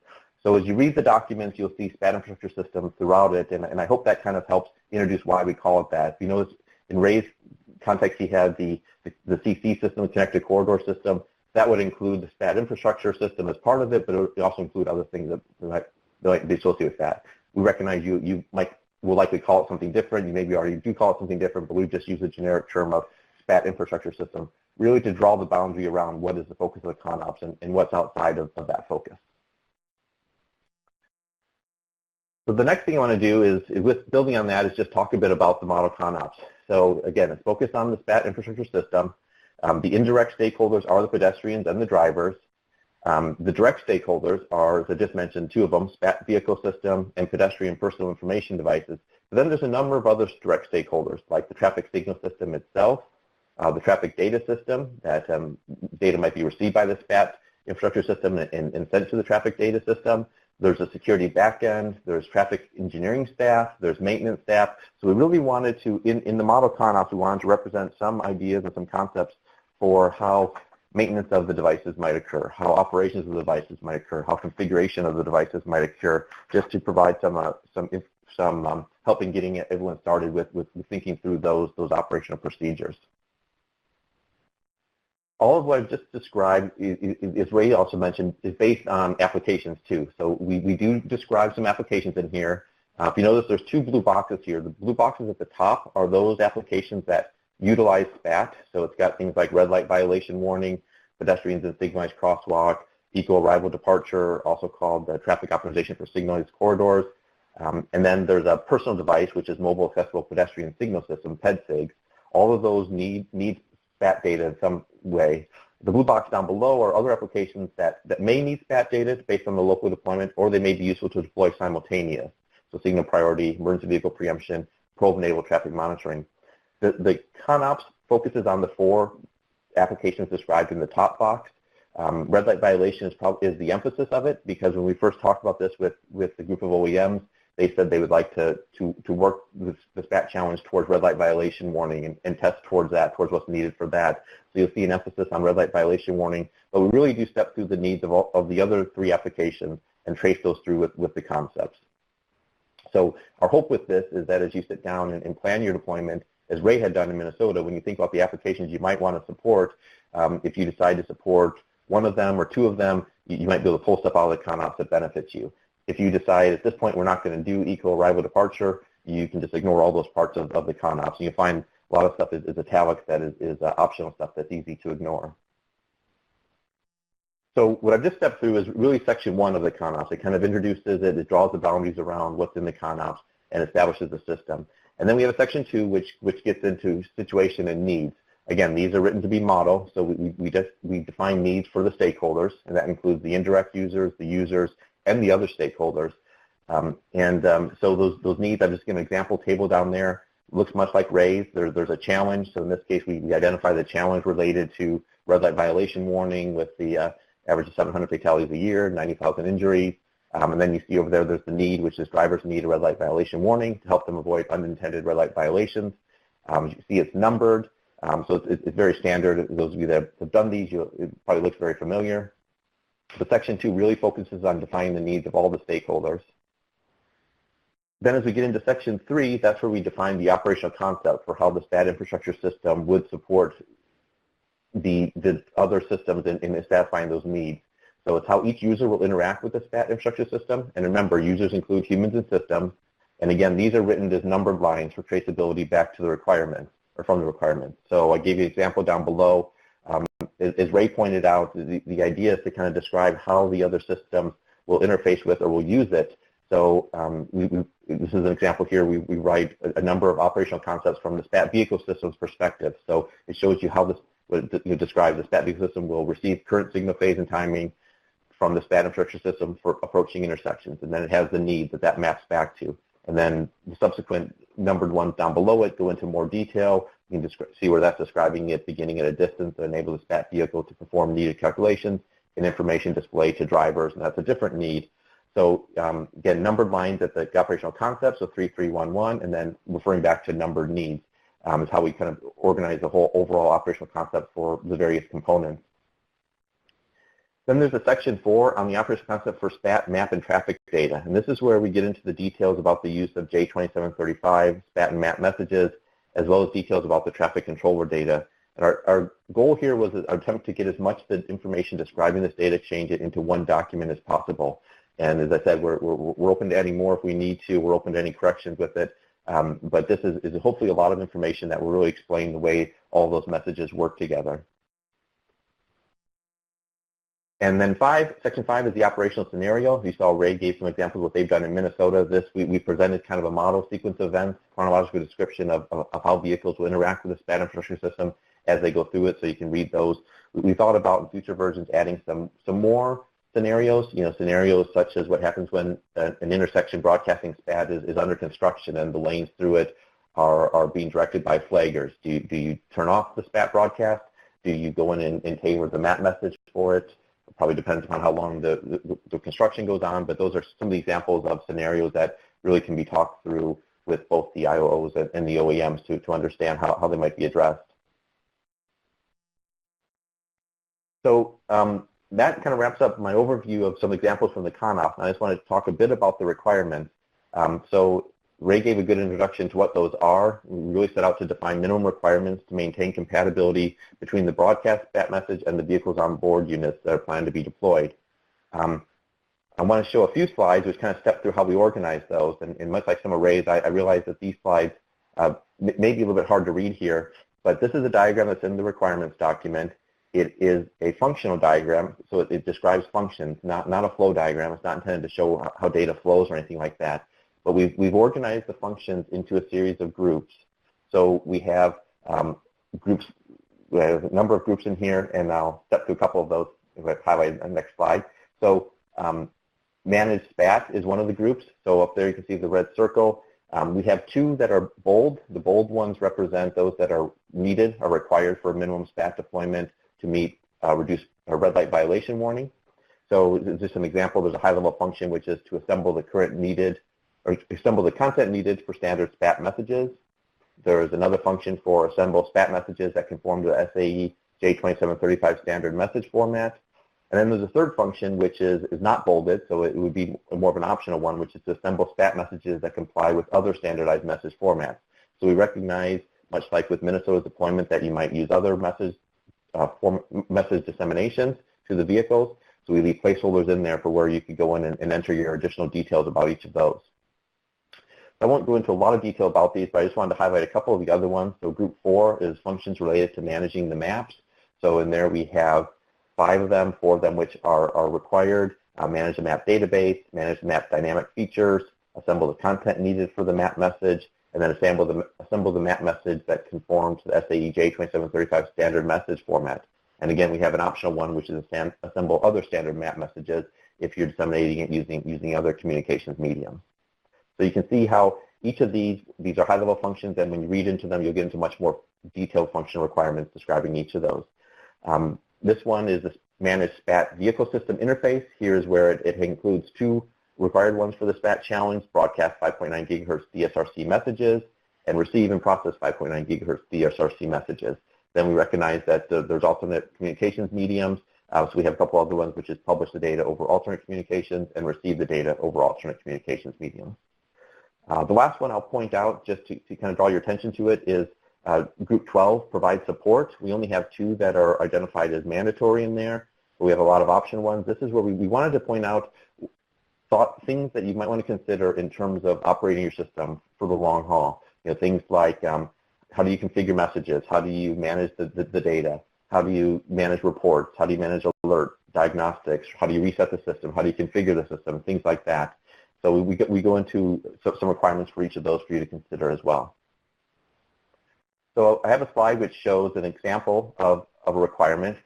So as you read the documents, you'll see SPaT infrastructure system throughout it, and I hope that kind of helps introduce why we call it that. You notice in Ray's context, he had the CC system, the connected corridor system. That would include the SPaT infrastructure system as part of it, but it would also include other things that might be associated with that. We recognize you will likely call it something different. You maybe already do call it something different, but we've just used the generic term of SPaT infrastructure system, really to draw the boundary around what is the focus of the CONOPS and what's outside of that focus. So the next thing I want to do is with building on that is just talk a bit about the model CONOPS. So again, it's focused on the SPaT infrastructure system. The indirect stakeholders are the pedestrians and the drivers. The direct stakeholders are, as I just mentioned, two of them, SPaT vehicle system and pedestrian personal information devices. But then there's a number of other direct stakeholders, like the traffic signal system itself, the traffic data system, that data might be received by the SPaT infrastructure system and sent to the traffic data system. There's a security backend, there's traffic engineering staff, there's maintenance staff. So we really wanted to, in the model CONOPS, we wanted to represent some ideas and some concepts for how maintenance of the devices might occur, how operations of the devices might occur, how configuration of the devices might occur, just to provide some help in getting everyone started with thinking through those operational procedures. All of what I've just described, as Ray also mentioned, is based on applications too. So we do describe some applications in here. If you notice, there's two blue boxes here. The blue boxes at the top are those applications that utilize SPaT. So it's got things like red light violation warning, pedestrians in signalized crosswalk, equal arrival departure, also called traffic optimization for signalized corridors. And then there's a personal device, which is mobile accessible pedestrian signal system, PEDSIG. All of those need SPaT data in some way. The blue box down below are other applications that may need SPaT data based on the local deployment, or they may be useful to deploy simultaneous. So signal priority, emergency vehicle preemption, probe-enabled traffic monitoring. The CONOPS focuses on the 4 applications described in the top box. Red light violation is the emphasis of it, because when we first talked about this with the group of OEMs, they said they would like to work the SPaT challenge towards red light violation warning and test towards what's needed for that. So you'll see an emphasis on red light violation warning, but we really do step through the needs of the other 3 applications and trace those through with the concepts. So our hope with this is that as you sit down and plan your deployment, as Ray had done in Minnesota, when you think about the applications you might want to support, if you decide to support one of them or 2 of them, you might be able to pull stuff out of the CONOPS that benefits you. If you decide at this point we're not going to do equal arrival departure, you can just ignore all those parts of the CONOPS. And you'll find a lot of stuff is italics that is optional stuff that's easy to ignore. So what I've just stepped through is really section 1 of the CONOPS. It kind of introduces it, it draws the boundaries around what's in the CONOPS, and establishes the system. And then we have a section 2 which gets into situation and needs. Again, these are written to be model, so we define needs for the stakeholders, and that includes the indirect users, the users, and the other stakeholders. So those needs, I'm just giving an example table down there. Looks much like Ray's. There's a challenge, so in this case we identify the challenge related to red light violation warning with the average of 700 fatalities a year, 90,000 injuries. And then you see over there's the need, which is drivers need a red light violation warning to help them avoid unintended red light violations. You see it's numbered, so it's very standard. Those of you that have done these, it probably looks very familiar. But section 2 really focuses on defining the needs of all the stakeholders. Then as we get into section 3, that's where we define the operational concept for how the SPaT infrastructure system would support the other systems in satisfying those needs. So it's how each user will interact with the SPaT infrastructure system. And remember, users include humans and systems. And again, these are written as numbered lines for traceability back to the requirements, or from the requirements. So I gave you an example down below. As Ray pointed out, the idea is to kind of describe how the other systems will interface with or will use it. So this is an example here. We write a number of operational concepts from the SPaT vehicle system's perspective. So it shows you how this would describe the SPaT vehicle system will receive current signal phase and timing from the SPaT infrastructure system for approaching intersections. And then it has the need that maps back to. And then the subsequent numbered ones down below it go into more detail. You can see where that's describing it beginning at a distance to enable the SPaT vehicle to perform needed calculations and information display to drivers, and that's a different need. So again, numbered lines at the operational concept, so 3311, and then referring back to numbered needs is how we kind of organize the whole overall operational concept for the various components. Then there's a section 4 on the operational concept for SPaT map and traffic data, and this is where we get into the details about the use of J2735, SPaT and map messages, as well as details about the traffic controller data. And our goal here was an attempt to get as much of the information describing this data exchange it into one document as possible. And as I said, we're open to adding more if we need to. We're open to any corrections with it. But this is hopefully a lot of information that will really explain the way all those messages work together. And then section 5 is the operational scenario. You saw Ray gave some examples of what they've done in Minnesota. We presented kind of a model sequence of events, chronological description of how vehicles will interact with the SPaT infrastructure system as they go through it, so you can read those. We thought about in future versions adding some more scenarios, scenarios such as what happens when an intersection broadcasting SPaT is under construction and the lanes through it are being directed by flaggers. Do you turn off the SPaT broadcast? Do you go in and tailor the map message for it? It probably depends upon how long the construction goes on, but those are some of the examples of scenarios that really can be talked through with both the IOOs and the OEMs to understand how they might be addressed. So that kind of wraps up my overview of some examples from the CONOPS. I just wanted to talk a bit about the requirements. So Ray gave a good introduction to what those are. We really set out to define minimum requirements to maintain compatibility between the broadcast SPaT message and the vehicles on board units that are planned to be deployed. I want to show a few slides which kind of step through how we organize those. And much like some of Ray's, I realize that these slides may be a little bit hard to read here. But this is a diagram that's in the requirements document. It is a functional diagram, so it describes functions, not a flow diagram. It's not intended to show how data flows or anything like that. But we've organized the functions into a series of groups. So we have groups, we have a number of groups in here, and I'll step through a couple of those if I highlight on the next slide. So managed SPaT is one of the groups. So up there you can see the red circle. We have two that are bold. The bold ones represent those that are needed, are required for minimum SPaT deployment to meet reduced red light violation warning. So just an example, there's a high-level function which is to assemble the current needed, or assemble the content needed for standard SPaT messages. There is another function for assemble SPaT messages that conform to the SAE J2735 standard message format. And then there's a third function which is not bolded, so it would be more of an optional one, which is to assemble SPaT messages that comply with other standardized message formats. So we recognize, much like with Minnesota's deployment, that you might use other message disseminations to the vehicles. So we leave placeholders in there for where you could go in and enter your additional details about each of those. I won't go into a lot of detail about these, but I just wanted to highlight a couple of the other ones. So group 4 is functions related to managing the maps. So in there we have 5 of them, 4 of them which are required. Manage the map database, manage the map dynamic features, assemble the content needed for the map message, and then assemble the map message that conforms to the SAE J2735 standard message format. And again, we have an optional one, which is assemble other standard map messages if you're disseminating it using other communications mediums. So you can see how each of these are high-level functions, and when you read into them, you'll get into much more detailed functional requirements describing each of those. This one is the managed SPaT vehicle system interface. Here's where it includes 2 required ones for the SPaT challenge: broadcast 5.9 gigahertz DSRC messages and receive and process 5.9 gigahertz DSRC messages. Then we recognize that there's alternate communications mediums. So we have a couple other ones, which is publish the data over alternate communications and receive the data over alternate communications mediums. The last one I'll point out, just to kind of draw your attention to it, is Group 12 provides support. We only have 2 that are identified as mandatory in there, but we have a lot of option ones. This is where we wanted to point out things that you might want to consider in terms of operating your system for the long haul. You know, things like how do you configure messages? How do you manage the data? How do you manage reports? How do you manage alert diagnostics? How do you reset the system? How do you configure the system? Things like that. So we go into some requirements for each of those for you to consider as well. So I have a slide which shows an example of a requirement.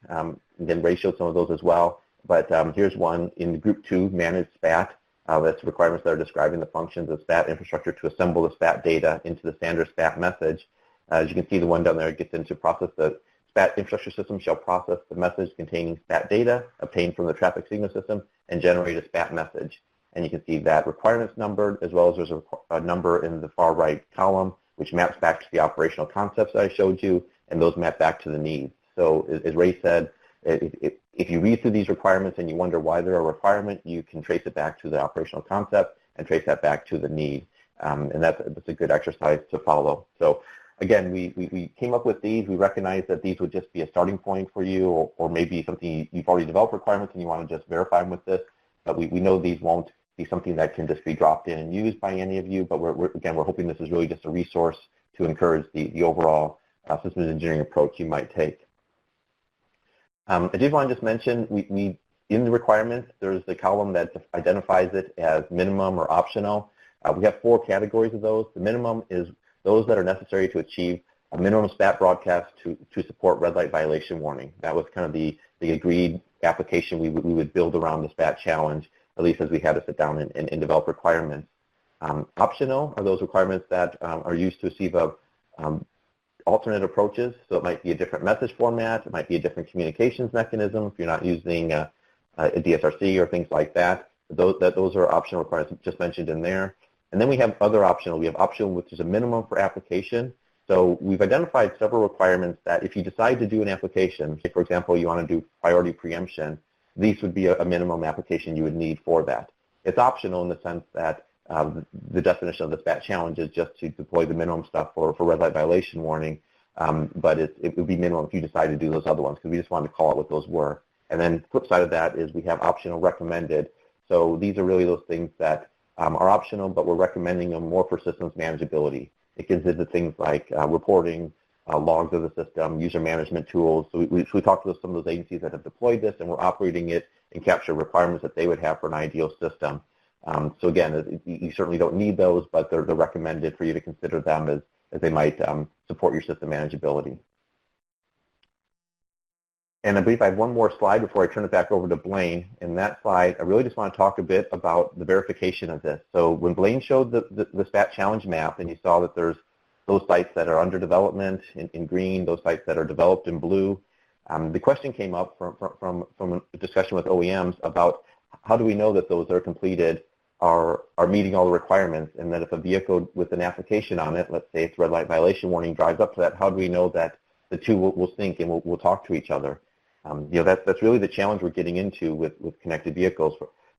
Again, Ray showed some of those as well. But here's one in Group 2, Managed SPaT. That's requirements that are describing the functions of SPaT infrastructure to assemble the SPaT data into the standard SPaT message. As you can see, the one down there gets into process the SPaT infrastructure system shall process the message containing SPaT data obtained from the traffic signal system and generate a SPaT message. And you can see that requirements numbered, as well as there's a number in the far right column, which maps back to the operational concepts that I showed you, and those map back to the needs. So as Ray said, if you read through these requirements and you wonder why they're a requirement, you can trace it back to the operational concept and trace that back to the need. And that's a good exercise to follow. So again, we came up with these. We recognize that these would just be a starting point for you, or maybe something you've already developed requirements and you want to just verify them with this. But we know these won't be something that can just be dropped in and used by any of you. But we're hoping this is really just a resource to encourage the overall systems engineering approach you might take. I did want to just mention, in the requirements, there's the column that identifies it as minimum or optional. We have 4 categories of those. The minimum is those that are necessary to achieve a minimum SPaT broadcast to support red light violation warning. That was kind of the agreed application we would build around the SPaT challenge, at least as we had to sit down and develop requirements. Optional are those requirements that are used to receive alternate approaches. So it might be a different message format, it might be a different communications mechanism if you're not using a DSRC or things like that. Those are optional requirements just mentioned in there. And then we have other optional. We have optional, which is a minimum for application. So we've identified several requirements that if you decide to do an application, say for example you want to do priority preemption, these would be a minimum application you would need for that. It's optional in the sense that the definition of the SPaT challenge is just to deploy the minimum stuff for red light violation warning, but it would be minimum if you decide to do those other ones, because we just wanted to call out what those were. And then flip side of that is we have optional recommended. So these are really those things that are optional, but we're recommending them more for systems manageability. It gets into things like reporting, logs of the system, user management tools. So we talked with some of those agencies that have deployed this and we're operating it and capture requirements that they would have for an ideal system. So again, you certainly don't need those, but they're recommended for you to consider them as they might support your system manageability. And I believe I have one more slide before I turn it back over to Blaine. In that slide, I really just want to talk a bit about the verification of this. So when Blaine showed the SPaT challenge map, and you saw that there's those sites that are under development in green, those sites that are developed in blue, the question came up from a discussion with OEMs about how do we know that those that are completed are meeting all the requirements, and that if a vehicle with an application on it, let's say it's red light violation warning, drives up to that, how do we know that the two will sync and will talk to each other? That's really the challenge we're getting into with connected vehicles.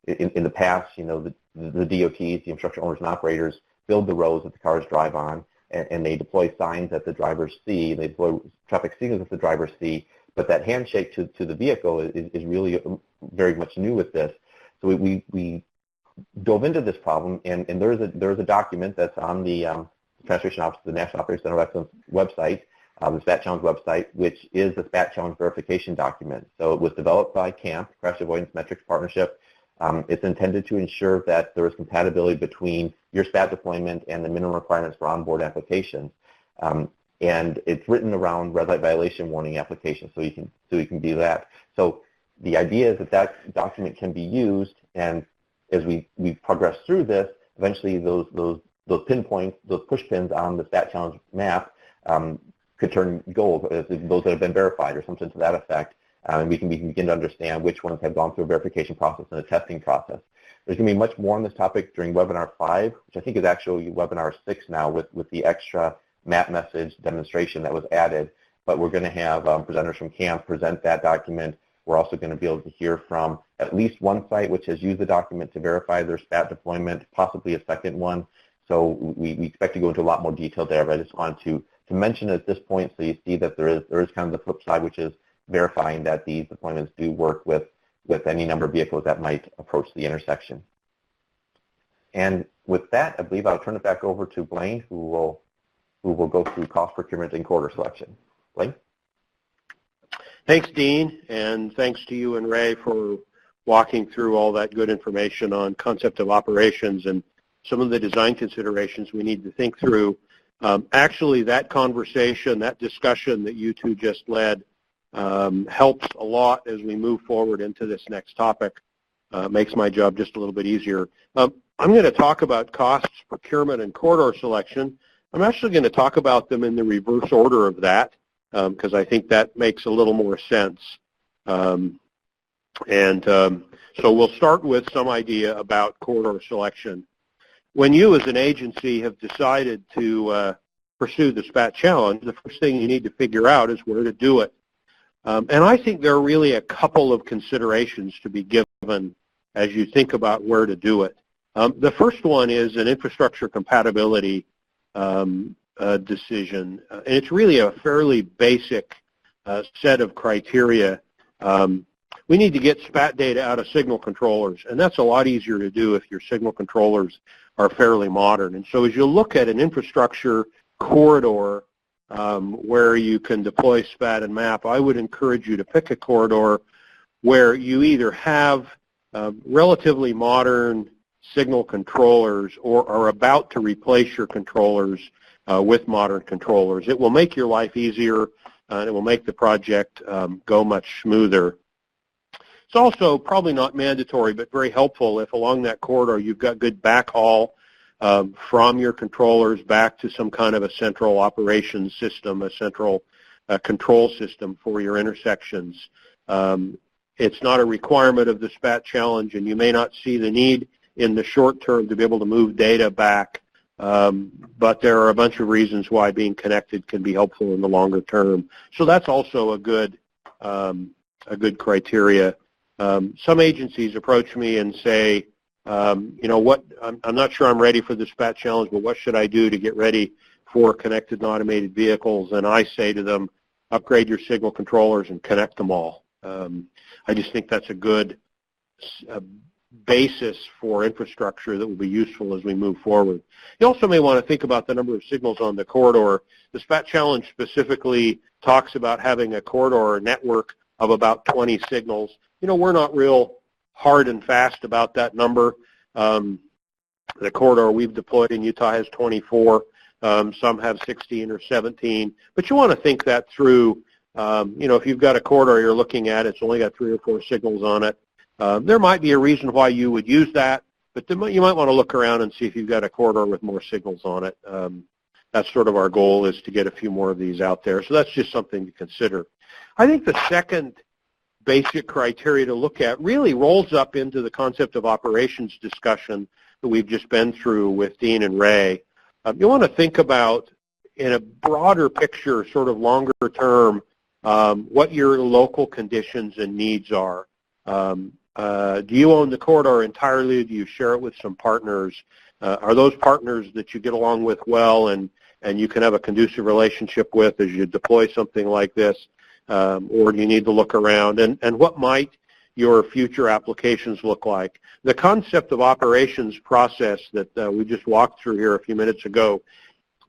In the past, the DOTs, the infrastructure owners and operators, build the roads that the cars drive on, and they deploy signs that the drivers see, they deploy traffic signals that the drivers see, but that handshake to the vehicle is really very much new with this. So we dove into this problem, and there's a document that's on the Transportation Office of the National Operations Center of Excellence website, the SPaT Challenge website, which is the SPaT Challenge verification document. So it was developed by CAMP, Crash Avoidance Metrics Partnership. It's intended to ensure that there is compatibility between your SPaT deployment and the minimum requirements for onboard applications. And it's written around red light violation warning applications, so you can do that. So the idea is that document can be used, and as we progress through this, eventually those pinpoints, those push pins on the SPaT Challenge map could turn gold, those that have been verified or something to that effect, and we can begin to understand which ones have gone through a verification process and a testing process. There's going to be much more on this topic during webinar 5, which I think is actually webinar 6 now with the extra map message demonstration that was added, but we're going to have presenters from CAMP present that document. We're also going to be able to hear from at least one site which has used the document to verify their SPaT deployment, possibly a second one. So we expect to go into a lot more detail there, but I just wanted to mention it at this point so you see that there is kind of the flip side, which is verifying that these deployments do work with any number of vehicles that might approach the intersection. And with that, I believe I'll turn it back over to Blaine, who will go through cost procurement and corridor selection. Blaine? Thanks, Dean, and thanks to you and Ray for walking through all that good information on concept of operations and some of the design considerations we need to think through. Actually, that conversation, that discussion that you two just led helps a lot as we move forward into this next topic. Makes my job just a little bit easier. I'm going to talk about costs, procurement, and corridor selection. I'm actually going to talk about them in the reverse order of that because I think that makes a little more sense. So we'll start with some idea about corridor selection. When you as an agency have decided to pursue the SPaT challenge, the first thing you need to figure out is where to do it. And I think there are really a couple of considerations to be given as you think about where to do it. The first one is an infrastructure compatibility decision. And it's really a fairly basic set of criteria. We need to get SPaT data out of signal controllers, and that's a lot easier to do if your signal controllers are fairly modern. And so as you look at an infrastructure corridor where you can deploy SPaT and map, I would encourage you to pick a corridor where you either have relatively modern signal controllers or are about to replace your controllers with modern controllers. It will make your life easier and it will make the project go much smoother. It's also probably not mandatory, but very helpful if along that corridor you've got good backhaul from your controllers back to some kind of a central operations system, a central control system for your intersections. It's not a requirement of the SPaT challenge, and you may not see the need in the short term to be able to move data back, but there are a bunch of reasons why being connected can be helpful in the longer term. So that's also a good criteria. Some agencies approach me and say, you know what, I'm not sure I'm ready for the SPaT challenge, but what should I do to get ready for connected and automated vehicles? And I say to them, upgrade your signal controllers and connect them all. I just think that's a good basis for infrastructure that will be useful as we move forward. You also may want to think about the number of signals on the corridor. The SPaT challenge specifically talks about having a corridor network of about 20 signals. You know, we're not real hard and fast about that number. The corridor we've deployed in Utah has 24. Some have 16 or 17. But you want to think that through. You know, if you've got a corridor you're looking at, it's only got 3 or 4 signals on it. There might be a reason why you would use that, but you might want to look around and see if you've got a corridor with more signals on it. That's sort of our goal, is to get a few more of these out there. So that's just something to consider. I think the second basic criteria to look at really rolls up into the concept of operations discussion that we've just been through with Dean and Ray. You want to think about, in a broader picture, sort of longer term, what your local conditions and needs are. Do you own the corridor entirely? Do you share it with some partners? Are those partners that you get along with well and you can have a conducive relationship with as you deploy something like this? Or do you need to look around? And what might your future applications look like? The concept of operations process that we just walked through here a few minutes ago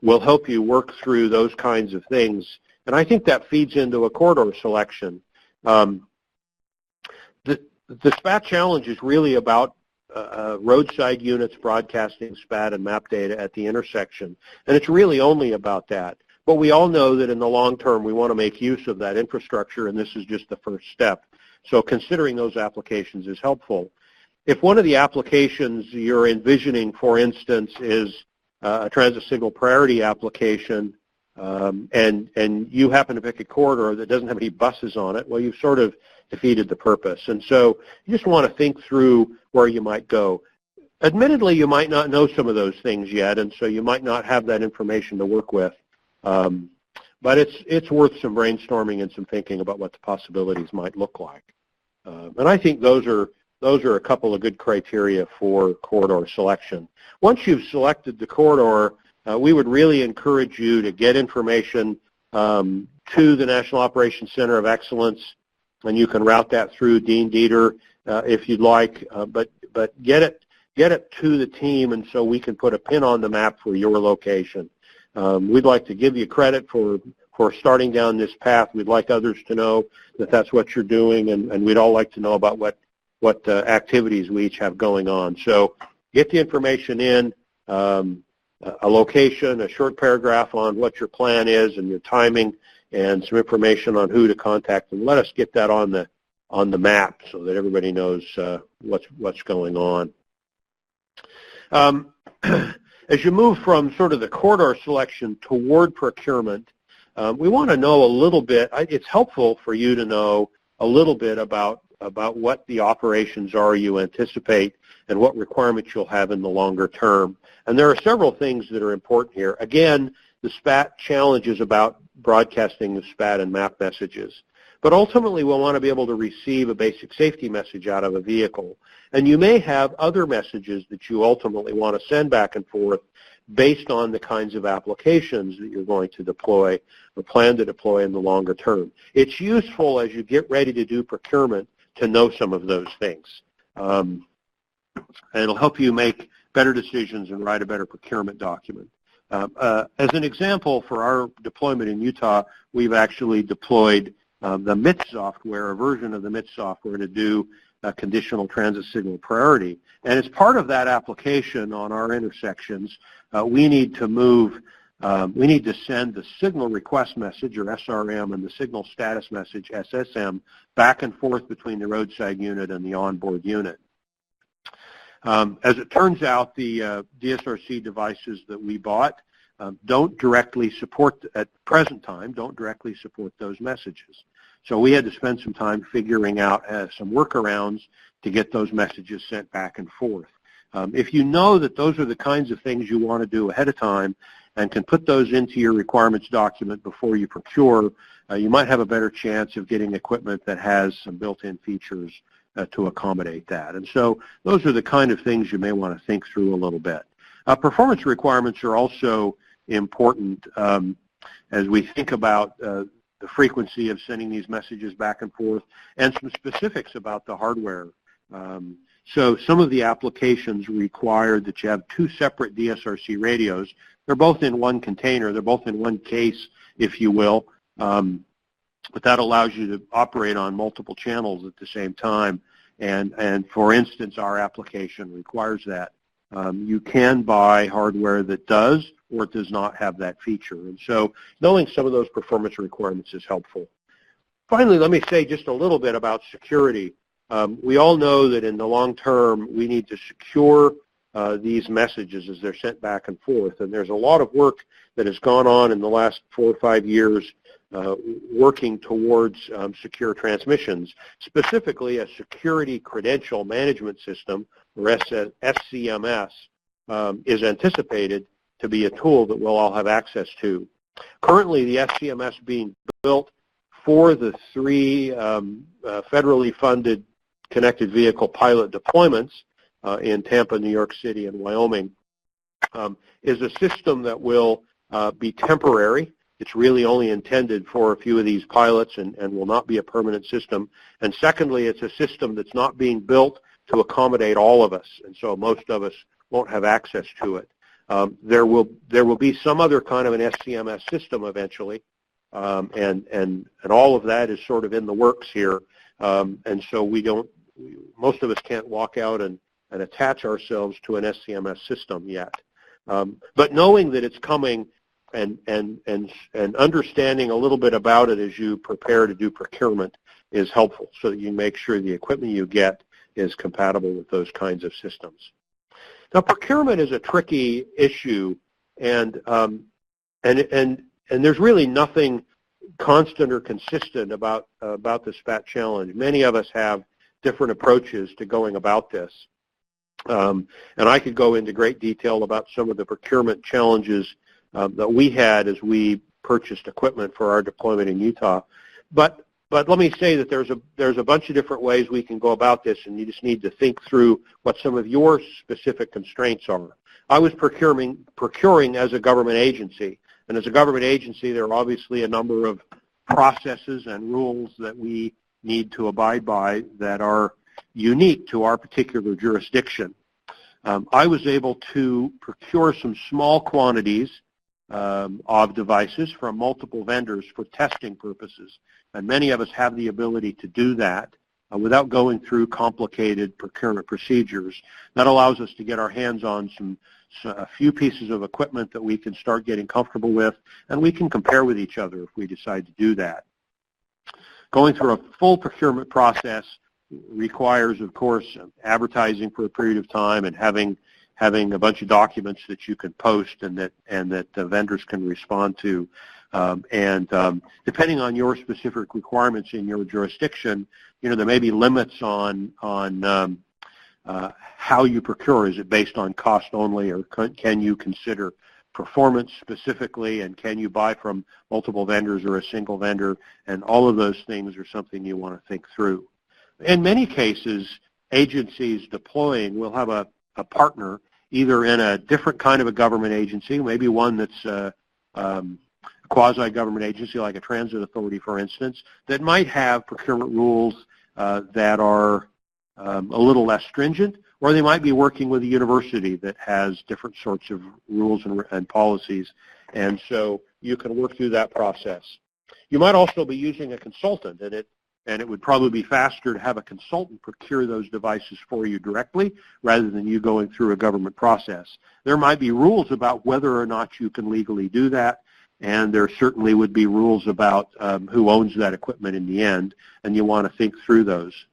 will help you work through those kinds of things. And I think that feeds into a corridor selection. The SPaT challenge is really about roadside units broadcasting SPaT and map data at the intersection. And it's really only about that. But we all know that in the long term we want to make use of that infrastructure, and this is just the first step. So considering those applications is helpful. If one of the applications you're envisioning, for instance, is a transit signal priority application, and you happen to pick a corridor that doesn't have any buses on it, well, you've sort of defeated the purpose. And so you just want to think through where you might go. Admittedly, you might not know some of those things yet, and so you might not have that information to work with. But it's worth some brainstorming and some thinking about what the possibilities might look like. And I think those are a couple of good criteria for corridor selection. Once you've selected the corridor, we would really encourage you to get information to the National Operations Center of Excellence, and you can route that through Dean Dieter if you'd like, but get it to the team, and so we can put a pin on the map for your location. We'd like to give you credit for starting down this path. We'd like others to know that that's what you're doing, and we'd all like to know about what activities we each have going on. So get the information in, a location, a short paragraph on what your plan is and your timing, and some information on who to contact, and let us get that on the map so that everybody knows what's going on. As you move from sort of the corridor selection toward procurement, we want to know a little bit. It's helpful for you to know a little bit about what the operations are you anticipate and what requirements you'll have in the longer term. And there are several things that are important here. Again, the SPaT challenge is about broadcasting the SPaT and map messages. But ultimately, we'll want to be able to receive a basic safety message out of a vehicle. And you may have other messages that you ultimately want to send back and forth based on the kinds of applications that you're going to deploy or plan to deploy in the longer term. It's useful as you get ready to do procurement to know some of those things. And it'll help you make better decisions and write a better procurement document. As an example, for our deployment in Utah, we've actually deployed the MIT software, a version of the MIT software, to do conditional transit signal priority. And as part of that application on our intersections, we need to send the signal request message, or SRM, and the signal status message, SSM, back and forth between the roadside unit and the onboard unit. As it turns out, the DSRC devices that we bought don't directly support, at the present time, don't directly support those messages. So we had to spend some time figuring out some workarounds to get those messages sent back and forth. If you know that those are the kinds of things you want to do ahead of time and can put those into your requirements document before you procure, you might have a better chance of getting equipment that has some built-in features to accommodate that. And so those are the kind of things you may want to think through a little bit. Performance requirements are also important as we think about the frequency of sending these messages back and forth, and some specifics about the hardware. So some of the applications require that you have two separate DSRC radios. They're both in one container. They're both in one case, if you will. But that allows you to operate on multiple channels at the same time. And for instance, our application requires that. You can buy hardware that does or it does not have that feature. And so knowing some of those performance requirements is helpful. Finally, let me say just a little bit about security. We all know that in the long term, we need to secure these messages as they're sent back and forth. And there's a lot of work that has gone on in the last 4 or 5 years working towards secure transmissions. Specifically, a security credential management system, or SCMS, is anticipated to be a tool that we'll all have access to. Currently, the SCMS being built for the 3 federally funded connected vehicle pilot deployments in Tampa, New York City, and Wyoming, is a system that will be temporary. It's really only intended for a few of these pilots and will not be a permanent system. And secondly, it's a system that's not being built to accommodate all of us, and so most of us won't have access to it. There will be some other kind of an SCMS system eventually, and all of that is sort of in the works here. And so most of us can't walk out and attach ourselves to an SCMS system yet. But knowing that it's coming and understanding a little bit about it as you prepare to do procurement is helpful, so that you make sure the equipment you get is compatible with those kinds of systems. Now, procurement is a tricky issue, and there's really nothing constant or consistent about the SPaT challenge. Many of us have different approaches to going about this. And I could go into great detail about some of the procurement challenges that we had as we purchased equipment for our deployment in Utah. But let me say that there's a bunch of different ways we can go about this, and you just need to think through what some of your specific constraints are. I was procuring as a government agency, and as a government agency, there are obviously a number of processes and rules that we need to abide by that are unique to our particular jurisdiction. I was able to procure some small quantities of devices from multiple vendors for testing purposes, and many of us have the ability to do that without going through complicated procurement procedures. That allows us to get our hands on a few pieces of equipment that we can start getting comfortable with, and we can compare with each other if we decide to do that. Going through a full procurement process requires, of course, advertising for a period of time and having a bunch of documents that you can post and that the vendors can respond to. Depending on your specific requirements in your jurisdiction, there may be limits on how you procure. Is it based on cost only, or can you consider performance specifically, and can you buy from multiple vendors or a single vendor? And all of those things are something you want to think through. In many cases, agencies deploying will have a partner, either in a different kind of a government agency, maybe one that's a quasi-government agency like a transit authority, for instance, that might have procurement rules that are a little less stringent, or they might be working with a university that has different sorts of rules and policies, and so you can work through that process. You might also be using a consultant, and it would probably be faster to have a consultant procure those devices for you directly rather than you going through a government process. There might be rules about whether or not you can legally do that, and there certainly would be rules about who owns that equipment in the end, and you want to think through those.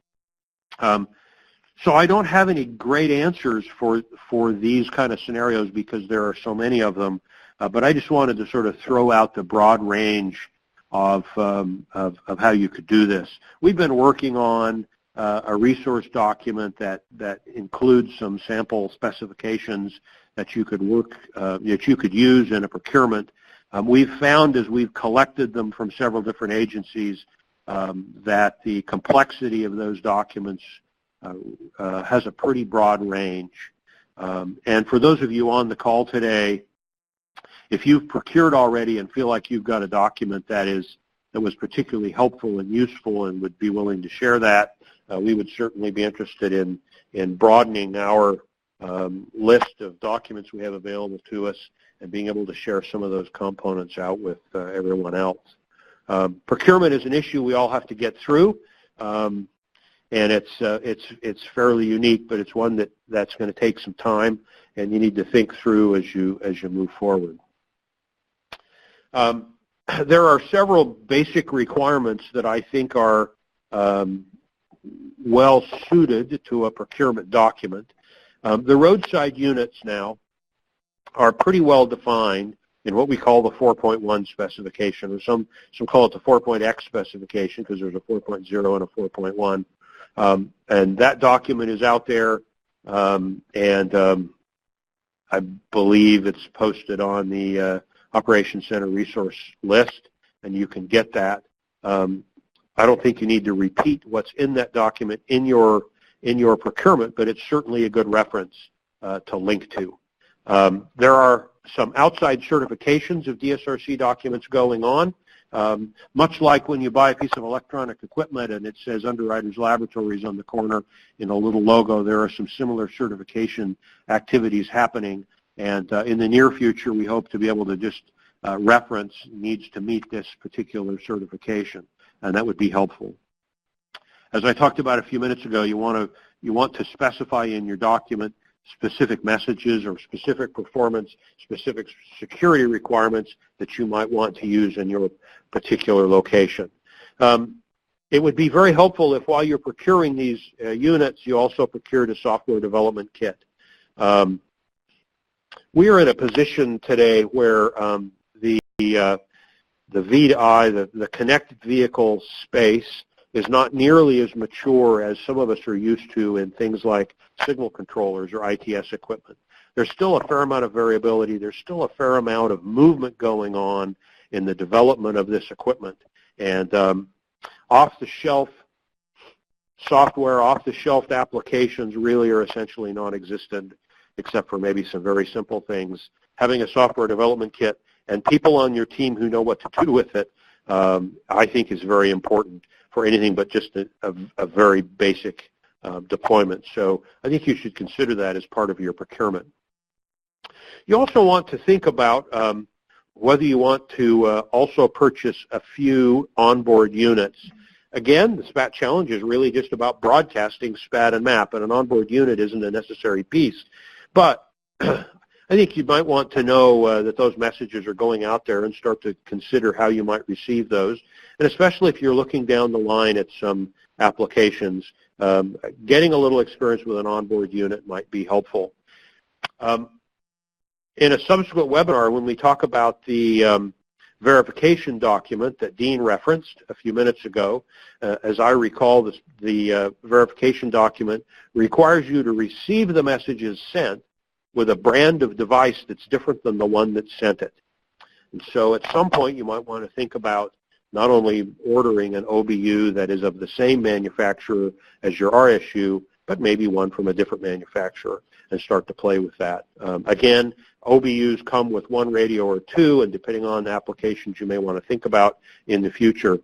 So I don't have any great answers for these kind of scenarios because there are so many of them, but I just wanted to sort of throw out the broad range of how you could do this. We've been working on a resource document that includes some sample specifications that you could use in a procurement. We've found as we've collected them from several different agencies that the complexity of those documents has a pretty broad range. And for those of you on the call today, if you've procured already and feel like you've got a document that was particularly helpful and useful and would be willing to share that, we would certainly be interested in in broadening our list of documents we have available to us and being able to share some of those components out with everyone else. Procurement is an issue we all have to get through, and it's fairly unique, but it's one that's going to take some time, and you need to think through as you move forward. There are several basic requirements that I think are well suited to a procurement document. The roadside units now are pretty well defined in what we call the 4.1 specification, or some call it the 4.x specification because there's a 4.0 and a 4.1. And that document is out there, and I believe it's posted on the Operations Center resource list, and you can get that. I don't think you need to repeat what's in that document in your procurement, but it's certainly a good reference to link to. There are some outside certifications of DSRC documents going on, much like when you buy a piece of electronic equipment and it says Underwriters Laboratories on the corner in a little logo. There are some similar certification activities happening, and in the near future we hope to be able to just reference needs to meet this particular certification, and that would be helpful. As I talked about a few minutes ago, you want to specify in your document specific messages or specific performance, specific security requirements that you might want to use in your particular location. It would be very helpful if while you're procuring these units, you also procured a software development kit. We are in a position today where the V2I, the connected vehicle space, is not nearly as mature as some of us are used to in things like signal controllers or ITS equipment. There's still a fair amount of variability. There's still a fair amount of movement going on in the development of this equipment. And off-the-shelf software, off-the-shelf applications really are essentially non-existent, except for maybe some very simple things. Having a software development kit and people on your team who know what to do with it, I think is very important for anything but just a very basic deployment. So I think you should consider that as part of your procurement. You also want to think about whether you want to also purchase a few onboard units. Again, the SPaT challenge is really just about broadcasting SPaT and MAP, and an onboard unit isn't a necessary piece. But I think you might want to know that those messages are going out there and start to consider how you might receive those. And especially if you're looking down the line at some applications, getting a little experience with an onboard unit might be helpful. In a subsequent webinar, when we talk about the verification document that Dean referenced a few minutes ago, as I recall, the verification document requires you to receive the messages sent with a brand of device that's different than the one that sent it. And so at some point you might want to think about not only ordering an OBU that is of the same manufacturer as your RSU, but maybe one from a different manufacturer, and start to play with that. Again, OBUs come with one radio or two, and depending on the applications you may want to think about in the future,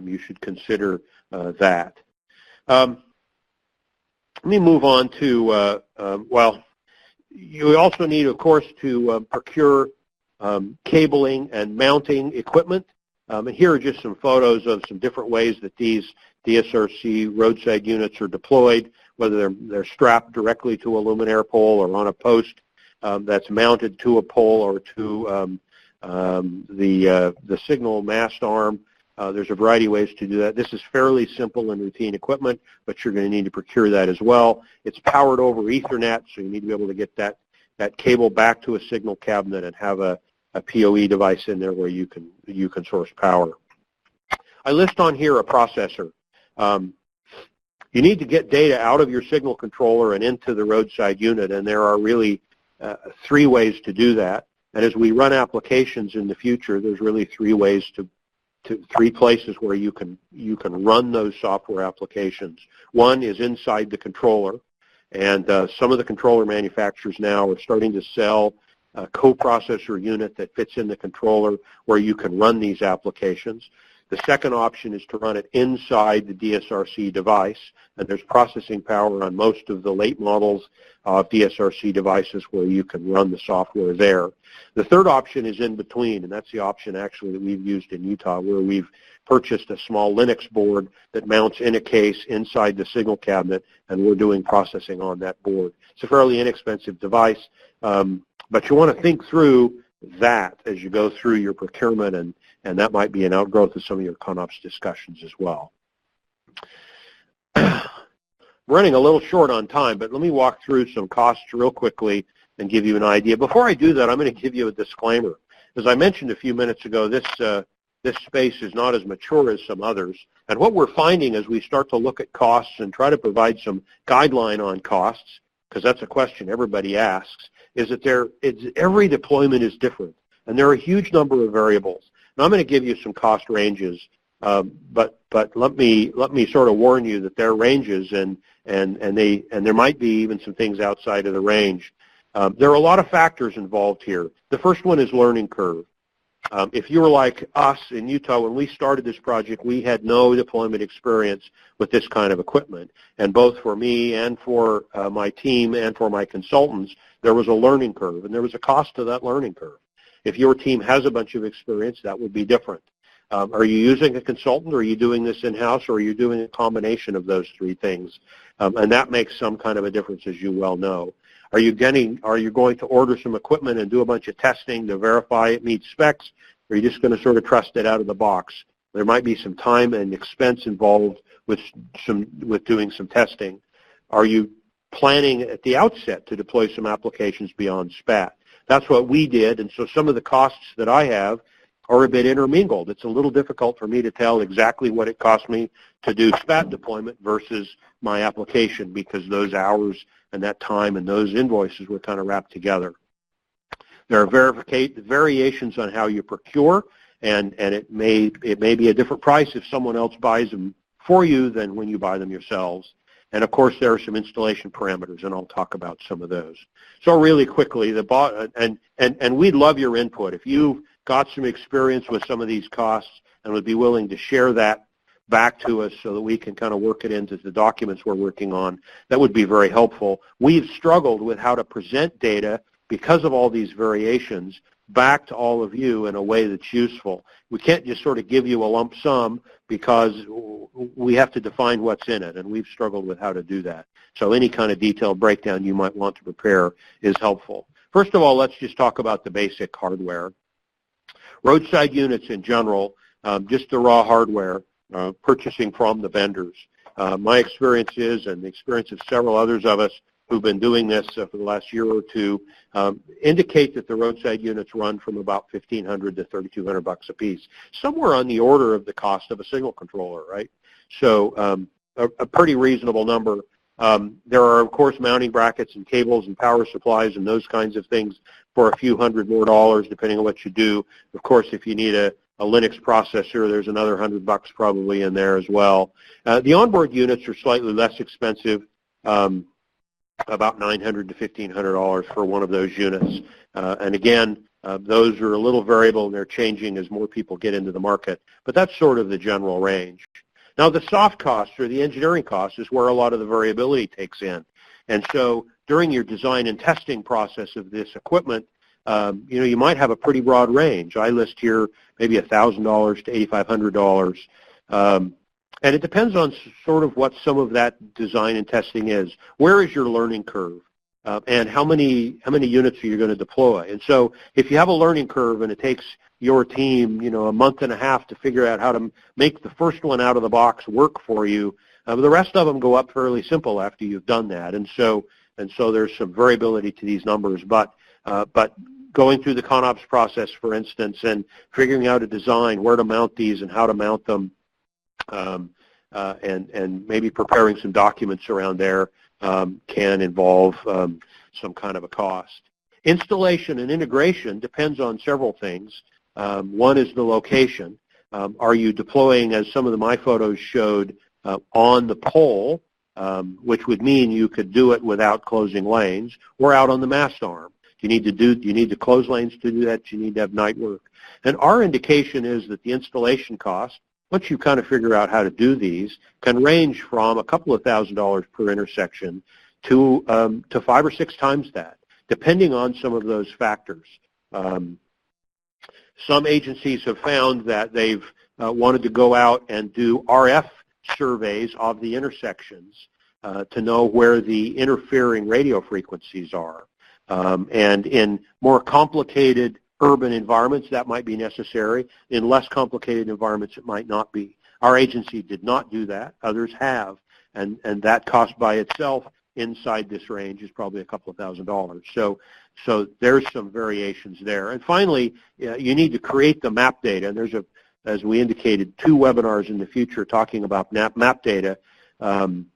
you should consider that. Let me move on to, well, you also need, of course, to procure cabling and mounting equipment. And here are just some photos of some different ways that these DSRC roadside units are deployed, whether they're strapped directly to a luminaire pole or on a post that's mounted to a pole or to the signal mast arm. There's a variety of ways to do that. This is fairly simple and routine equipment, but you're going to need to procure that as well. It's powered over Ethernet, so you need to be able to get that cable back to a signal cabinet and have a PoE device in there where you can source power. I list on here a processor. You need to get data out of your signal controller and into the roadside unit, and there are really three ways to do that. And as we run applications in the future, there's really three places where you can run those software applications. One is inside the controller, and some of the controller manufacturers now are starting to sell a coprocessor unit that fits in the controller where you can run these applications. The second option is to run it inside the DSRC device, and there's processing power on most of the late models of DSRC devices where you can run the software there. The third option is in between, and that's the option actually that we've used in Utah, where we've purchased a small Linux board that mounts in a case inside the signal cabinet, and we're doing processing on that board. It's a fairly inexpensive device, but you want to think through that as you go through your procurement, and that might be an outgrowth of some of your CONOPS discussions as well. Running a little short on time, but let me walk through some costs real quickly and give you an idea. Before I do that, I'm going to give you a disclaimer. As I mentioned a few minutes ago, this space is not as mature as some others, and what we're finding as we start to look at costs and try to provide some guideline on costs, because that's a question everybody asks, is that every deployment is different, and there are a huge number of variables. Now, I'm going to give you some cost ranges, but let me sort of warn you that there are ranges, and there might be even some things outside of the range. There are a lot of factors involved here. The first one is learning curve. If you were like us in Utah, when we started this project, we had no deployment experience with this kind of equipment. And both for me and for my team and for my consultants, there was a learning curve, and there was a cost to that learning curve. If your team has a bunch of experience, that would be different. Are you using a consultant, or are you doing this in-house, or are you doing a combination of those three things? And that makes some kind of a difference, as you well know. Are you going to order some equipment and do a bunch of testing to verify it meets specs, or are you just going to sort of trust it out of the box? There might be some time and expense involved with doing some testing. Are you planning at the outset to deploy some applications beyond SPaT? That's what we did, and so some of the costs that I have are a bit intermingled. It's a little difficult for me to tell exactly what it cost me to do SPaT deployment versus my application, because those hours and that time and those invoices were kind of wrapped together. There are variations on how you procure, and it may be a different price if someone else buys them for you than when you buy them yourselves. And of course, there are some installation parameters, and I'll talk about some of those. So really quickly, and we'd love your input. If you've got some experience with some of these costs and would be willing to share that back to us so that we can kind of work it into the documents we're working on, that would be very helpful. We've struggled with how to present data because of all these variations back to all of you in a way that's useful. We can't just sort of give you a lump sum, because we have to define what's in it, and we've struggled with how to do that. So any kind of detailed breakdown you might want to prepare is helpful. First of all, let's just talk about the basic hardware. Roadside units in general, just the raw hardware, purchasing from the vendors. My experience is, and the experience of several others of us who've been doing this for the last year or two, indicate that the roadside units run from about $1,500 to $3,200 a piece, somewhere on the order of the cost of a signal controller, right? So a pretty reasonable number. There are, of course, mounting brackets and cables and power supplies and those kinds of things for a few $100 more, depending on what you do. Of course, if you need a Linux processor, there's another $100 probably in there as well. The onboard units are slightly less expensive, about $900 to $1,500 for one of those units. And again, those are a little variable, and they're changing as more people get into the market. But that's sort of the general range. Now, the soft costs, or the engineering costs, is where a lot of the variability takes in. And so during your design and testing process of this equipment, you might have a pretty broad range. I list here maybe $1,000 to $8,500. And it depends on sort of what some of that design and testing is. Where is your learning curve? And how many units are you going to deploy? And so if you have a learning curve and it takes your team, a month and a half to figure out how to make the first one out of the box work for you, the rest of them go up fairly simple after you've done that. And so there's some variability to these numbers. But going through the CONOPS process, for instance, and figuring out a design, where to mount these and how to mount them, and maybe preparing some documents around there can involve some kind of a cost. Installation and integration depends on several things. One is the location. Are you deploying, as some of my photos showed, on the pole, which would mean you could do it without closing lanes, or out on the mast arm? Do you need to close lanes to do that? Do you need to have night work? And our indication is that the installation cost, once you kind of figure out how to do these, can range from a couple of $1,000s per intersection to 5 or 6 times that, depending on some of those factors. Some agencies have found that they've wanted to go out and do RF surveys of the intersections to know where the interfering radio frequencies are. And in more complicated urban environments, that might be necessary. In less complicated environments, it might not be. Our agency did not do that. Others have. And that cost by itself inside this range is probably a couple of $1,000s. So there's some variations there. And finally, you need to create the map data. And there's, as we indicated, 2 webinars in the future talking about map data. And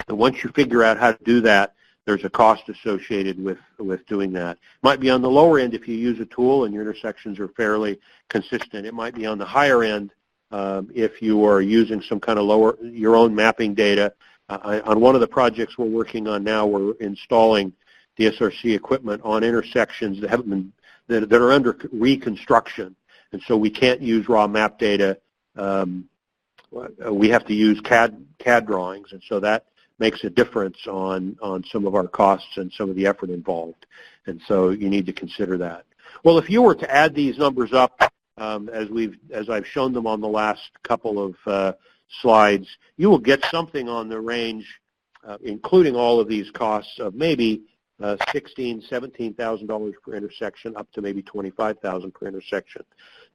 once you figure out how to do that, there's a cost associated with doing that. It might be on the lower end if you use a tool and your intersections are fairly consistent. It might be on the higher end if you are using some kind of your own mapping data. On one of the projects we're working on now, we're installing DSRC equipment on intersections that haven't been that are under reconstruction, and so we can't use raw map data. We have to use CAD drawings, and so that makes a difference on some of our costs and some of the effort involved, and so you need to consider that. Well, if you were to add these numbers up as I've shown them on the last couple of slides, you will get something on the range, including all of these costs, of maybe $16,000, $17,000 per intersection, up to maybe $25,000 per intersection.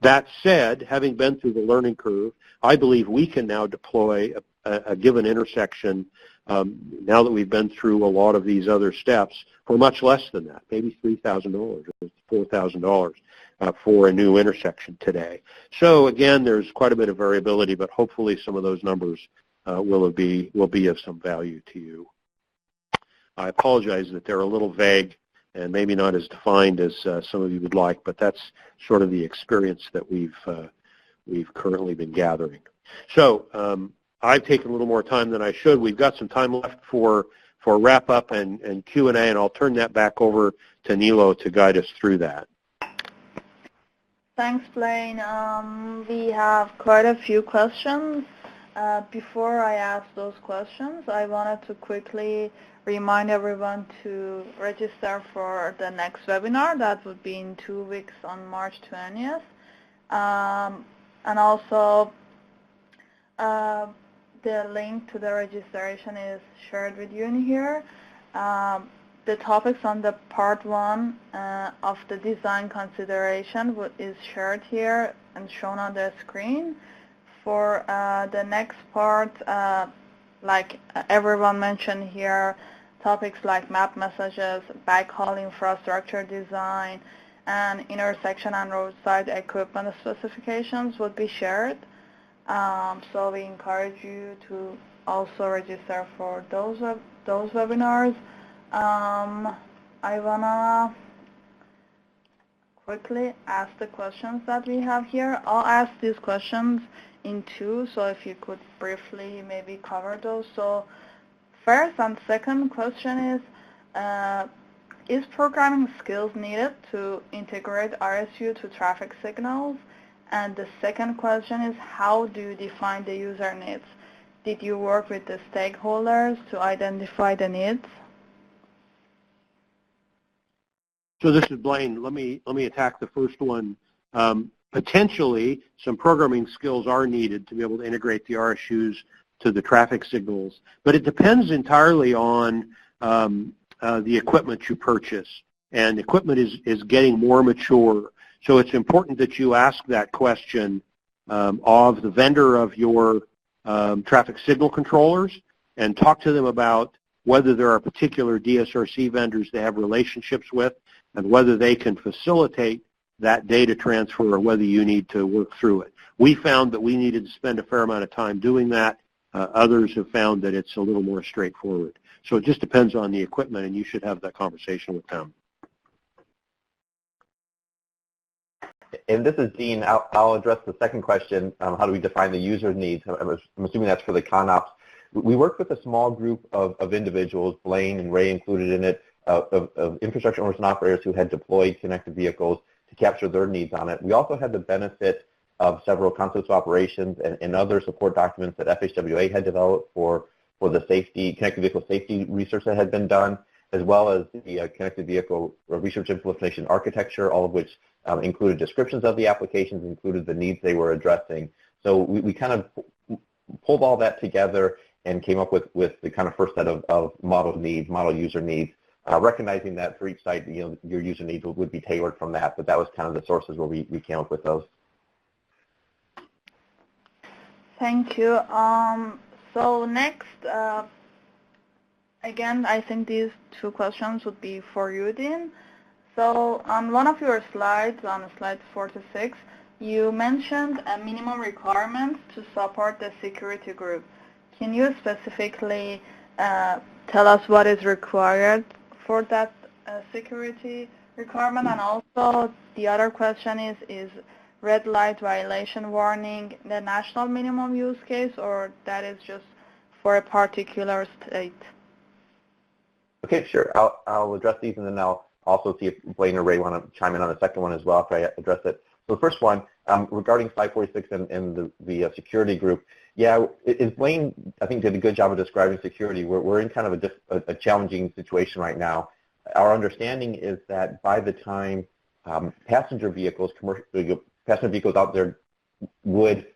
That said, having been through the learning curve, I believe we can now deploy a given intersection, now that we've been through a lot of these other steps, for much less than that, maybe $3,000 or $4,000 for a new intersection today. So again, there's quite a bit of variability, but hopefully some of those numbers will be of some value to you. I apologize that they're a little vague and maybe not as defined as some of you would like, but that's sort of the experience that we've currently been gathering. So I've taken a little more time than I should. We've got some time left for wrap-up and Q&A, and I'll turn that back over to Nilo to guide us through that. Thanks, Blaine. We have quite a few questions. Before I ask those questions, I wanted to quickly remind everyone to register for the next webinar. That would be in 2 weeks on March 20th. And also, the link to the registration is shared with you in here. The topics on the part 1 of the design consideration is shared here and shown on the screen. For the next part, like everyone mentioned here, topics like map messages, backhaul infrastructure design, and intersection and roadside equipment specifications would be shared. So we encourage you to also register for those webinars. I wanna quickly ask the questions that we have here. I'll ask these questions in 2, so if you could briefly maybe cover those. So first and second question is programming skills needed to integrate RSU to traffic signals? And the second question is, how do you define the user needs? Did you work with the stakeholders to identify the needs? So this is Blaine. Let me attack the first one. Potentially, some programming skills are needed to be able to integrate the RSUs to the traffic signals, but it depends entirely on the equipment you purchase. And equipment is getting more mature, so it's important that you ask that question of the vendor of your traffic signal controllers and talk to them about whether there are particular DSRC vendors they have relationships with and whether they can facilitate that data transfer or whether you need to work through it. We found that we needed to spend a fair amount of time doing that. Others have found that it's a little more straightforward. So it just depends on the equipment, and you should have that conversation with them. And this is Dean. I'll address the second question, how do we define the user needs? I'm assuming that's for the CONOPS. We worked with a small group of individuals, Blaine and Ray included in it, of infrastructure owners and operators who had deployed connected vehicles to capture their needs on it. We also had the benefit of several concepts of operations and other support documents that FHWA had developed for the safety, connected vehicle safety research that had been done, as well as the connected vehicle research implementation architecture, all of which included descriptions of the applications, included the needs they were addressing. So we kind of pulled all that together and came up with the kind of first set of model user needs, recognizing that for each site, your user needs would be tailored from that, but that was kind of the sources where we came up with those. Thank you. So next, again, I think these two questions would be for you, Dean. So on one of your slides, on slide 46, you mentioned a minimum requirement to support the security group. Can you specifically tell us what is required for that security requirement? And also the other question is red light violation warning the national minimum use case, or that is just for a particular state? Okay, sure. I'll address these, and then I'll also see if Blaine or Ray want to chime in on the second one as well after I address it. So the first one, regarding slide 46 and the security group, yeah, Blaine, I think, did a good job of describing security. We're in kind of a challenging situation right now. Our understanding is that by the time passenger vehicles out there would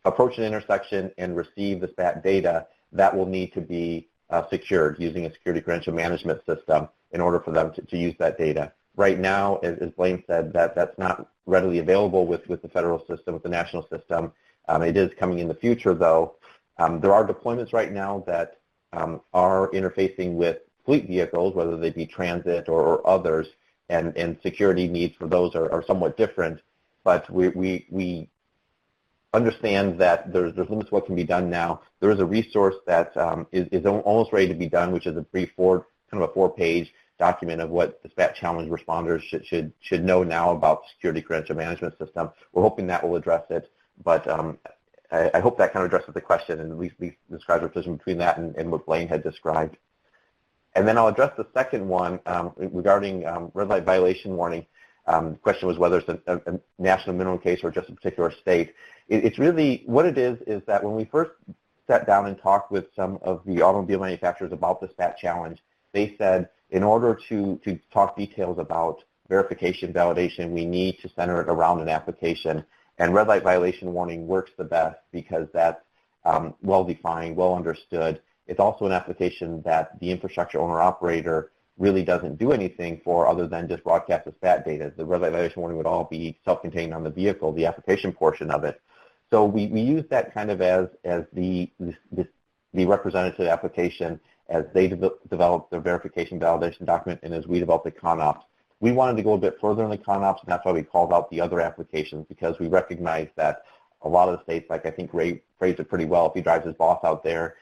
approach an intersection and receive the SPaT data, that will need to be secured using a security credential management system in order for them to use that data. Right now, as Blaine said, that's not readily available with the federal system, with the national system. It is coming in the future, though. There are deployments right now that are interfacing with fleet vehicles, whether they be transit or others, and security needs for those are somewhat different. But we understand that there's limits to what can be done now. There is a resource that is almost ready to be done, which is a brief kind of a 4-page document of what the SPaT challenge responders should know now about the security credential management system. We're hoping that will address it, but I hope that kind of addresses the question and at least describes the position between that and what Blaine had described. And then I'll address the second one regarding red light violation warning. The question was whether it's a national minimum case or just a particular state. It's really, what it is that when we first sat down and talked with some of the automobile manufacturers about the SPaT challenge, they said in order to talk details about verification validation, we need to center it around an application. And red light violation warning works the best because that's well-defined, well-understood. It's also an application that the infrastructure owner-operator really doesn't do anything for other than just broadcast the SPaT data. The red light violation warning would all be self-contained on the vehicle, the application portion of it. So we use that kind of as the representative application as they develop their verification validation document and as we develop the CONOPS. We wanted to go a bit further in the CONOPS, and that's why we called out the other applications, because we recognize that a lot of the states, like I think Ray phrased it pretty well, if he drives his boss out there,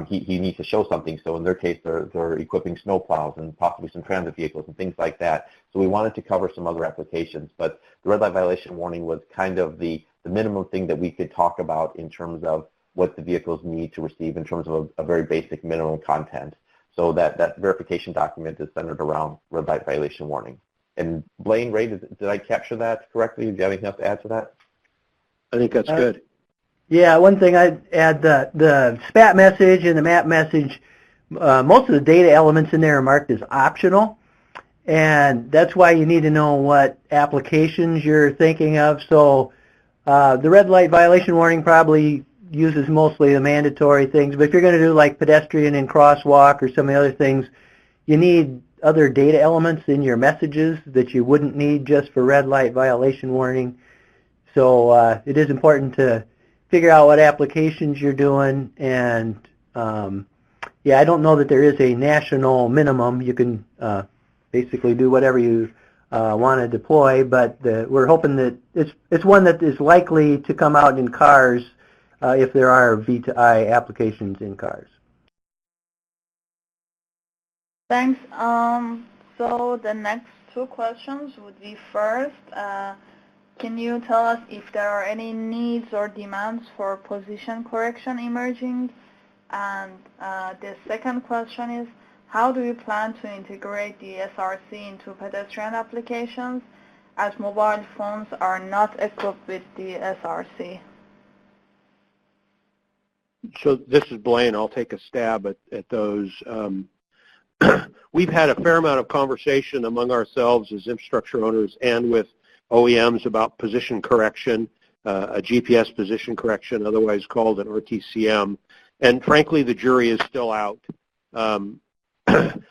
he needs to show something. So in their case, they're equipping snowplows and possibly some transit vehicles and things like that. So we wanted to cover some other applications, but the red light violation warning was kind of the minimum thing that we could talk about in terms of what the vehicles need to receive in terms of a very basic minimum content. So that verification document is centered around red light violation warning. And Blaine, Ray, did I capture that correctly? Do you have anything else to add to that? I think that's good. Yeah, one thing I'd add, the SPaT message and the map message, most of the data elements in there are marked as optional, and that's why you need to know what applications you're thinking of. So the red light violation warning probably uses mostly the mandatory things, but if you're going to do like pedestrian and crosswalk or some of the other things, you need other data elements in your messages that you wouldn't need just for red light violation warning. So it is important to figure out what applications you're doing, and yeah, I don't know that there is a national minimum. You can basically do whatever you want to deploy, but we're hoping that it's one that is likely to come out in cars if there are V2I applications in cars. Thanks. So the next two questions would be first, can you tell us if there are any needs or demands for position correction emerging? And the second question is, how do you plan to integrate the SRC into pedestrian applications? as mobile phones are not equipped with the SRC? So this is Blaine. I'll take a stab at those. We've had a fair amount of conversation among ourselves as infrastructure owners and with OEMs about position correction, a GPS position correction, otherwise called an RTCM. And frankly, the jury is still out. I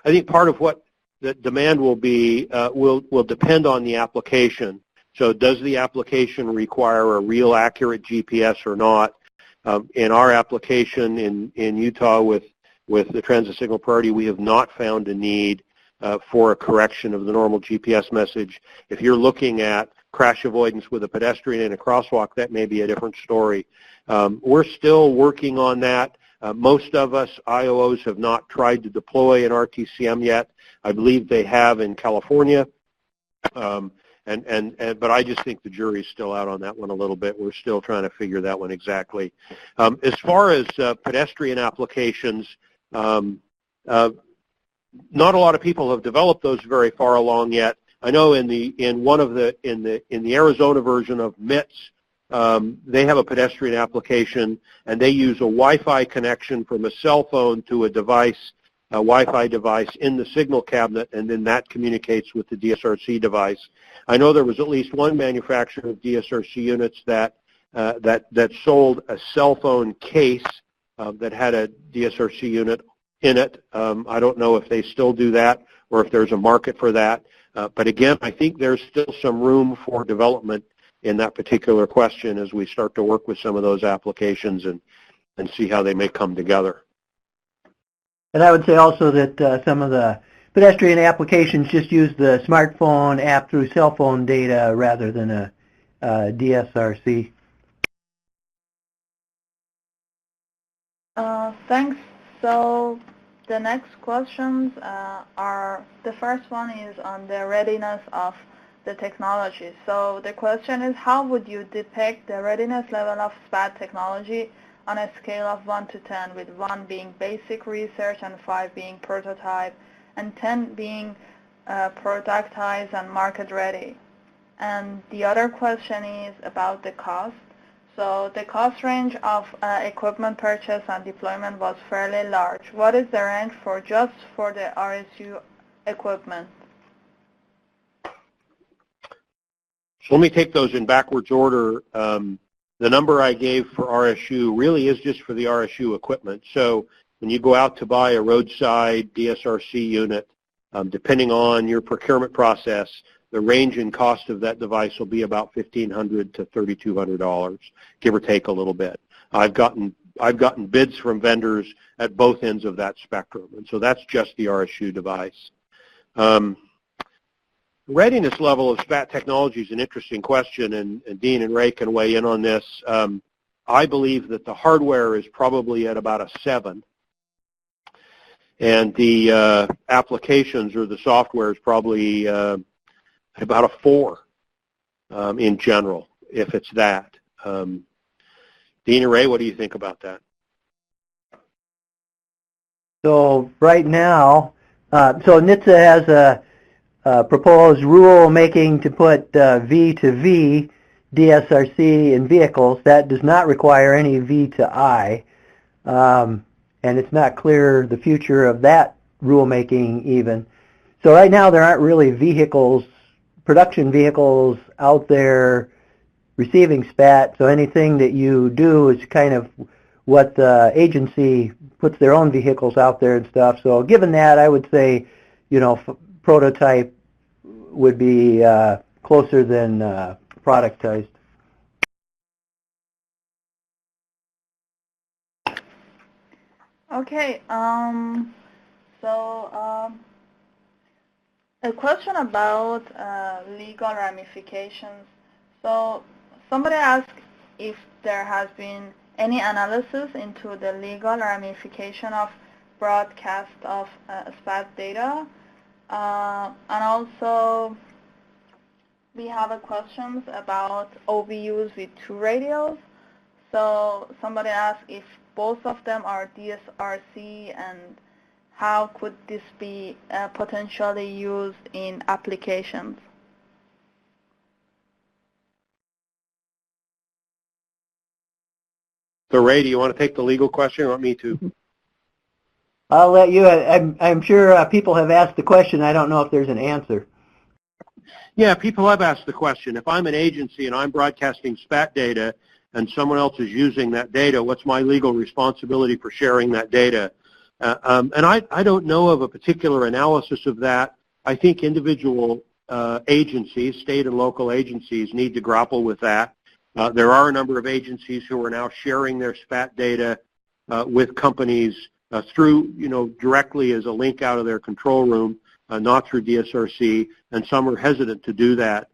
think part of what the demand will be will depend on the application. So does the application require a real accurate GPS or not? In our application in Utah with the transit signal priority, we have not found a need for a correction of the normal GPS message. If you're looking at crash avoidance with a pedestrian in a crosswalk, that may be a different story. We're still working on that. Most of us, IOOs, have not tried to deploy an RTCM yet. I believe they have in California. But I just think the jury's still out on that one a little bit. We're still trying to figure that one exactly. As far as pedestrian applications, not a lot of people have developed those very far along yet. I know in the Arizona version of MITS, they have a pedestrian application, and they use a Wi-Fi connection from a cell phone to a device, a Wi-Fi device in the signal cabinet, and then that communicates with the DSRC device. I know there was at least one manufacturer of DSRC units that sold a cell phone case that had a DSRC unit in it. I don't know if they still do that or if there's a market for that. But again, I think there's still some room for development in that particular question as we start to work with some of those applications and see how they may come together. And I would say also that some of the pedestrian applications just use the smartphone app through cell phone data rather than a DSRC. Thanks. So the next questions are, the first one is on the readiness of the technology. So the question is, how would you depict the readiness level of SPaT technology on a scale of 1 to 10, with 1 being basic research and 5 being prototype and 10 being productized and market ready? And the other question is about the cost. So the cost range of equipment purchase and deployment was fairly large. What is the range for just for the RSU equipment? So let me take those in backwards order. The number I gave for RSU really is just for the RSU equipment. So when you go out to buy a roadside DSRC unit, depending on your procurement process, the range and cost of that device will be about $1,500 to $3,200, give or take a little bit. I've gotten bids from vendors at both ends of that spectrum, and so that's just the RSU device. Readiness level of SPaT technology is an interesting question, and Dean and Ray can weigh in on this. I believe that the hardware is probably at about a 7, and the applications or the software is probably about a 4 in general, if it's that. Dean and Ray, what do you think about that? So right now, so NHTSA has a proposed rule making to put V2V DSRC in vehicles. That does not require any V2I, and it's not clear the future of that rulemaking even. So right now there aren't really vehicles, production vehicles out there receiving SPaT, so anything that you do is kind of what the agency puts their own vehicles out there and stuff. So given that, I would say, prototype would be closer than productized. Okay, a question about legal ramifications. So somebody asked if there has been any analysis into the legal ramification of broadcast of SPaT data. And also we have a questions about OBUs with 2 radios. So somebody asked if both of them are DSRC, and how could this be potentially used in applications? So Ray, do you want to take the legal question or want me to? I'll let you. I'm sure people have asked the question. I don't know if there's an answer. Yeah, people have asked the question. If I'm an agency and I'm broadcasting SPaT data and someone else is using that data, what's my legal responsibility for sharing that data? And I don't know of a particular analysis of that. I think individual agencies, state and local agencies, need to grapple with that. There are a number of agencies who are now sharing their SPaT data with companies through, directly as a link out of their control room, not through DSRC, and some are hesitant to do that.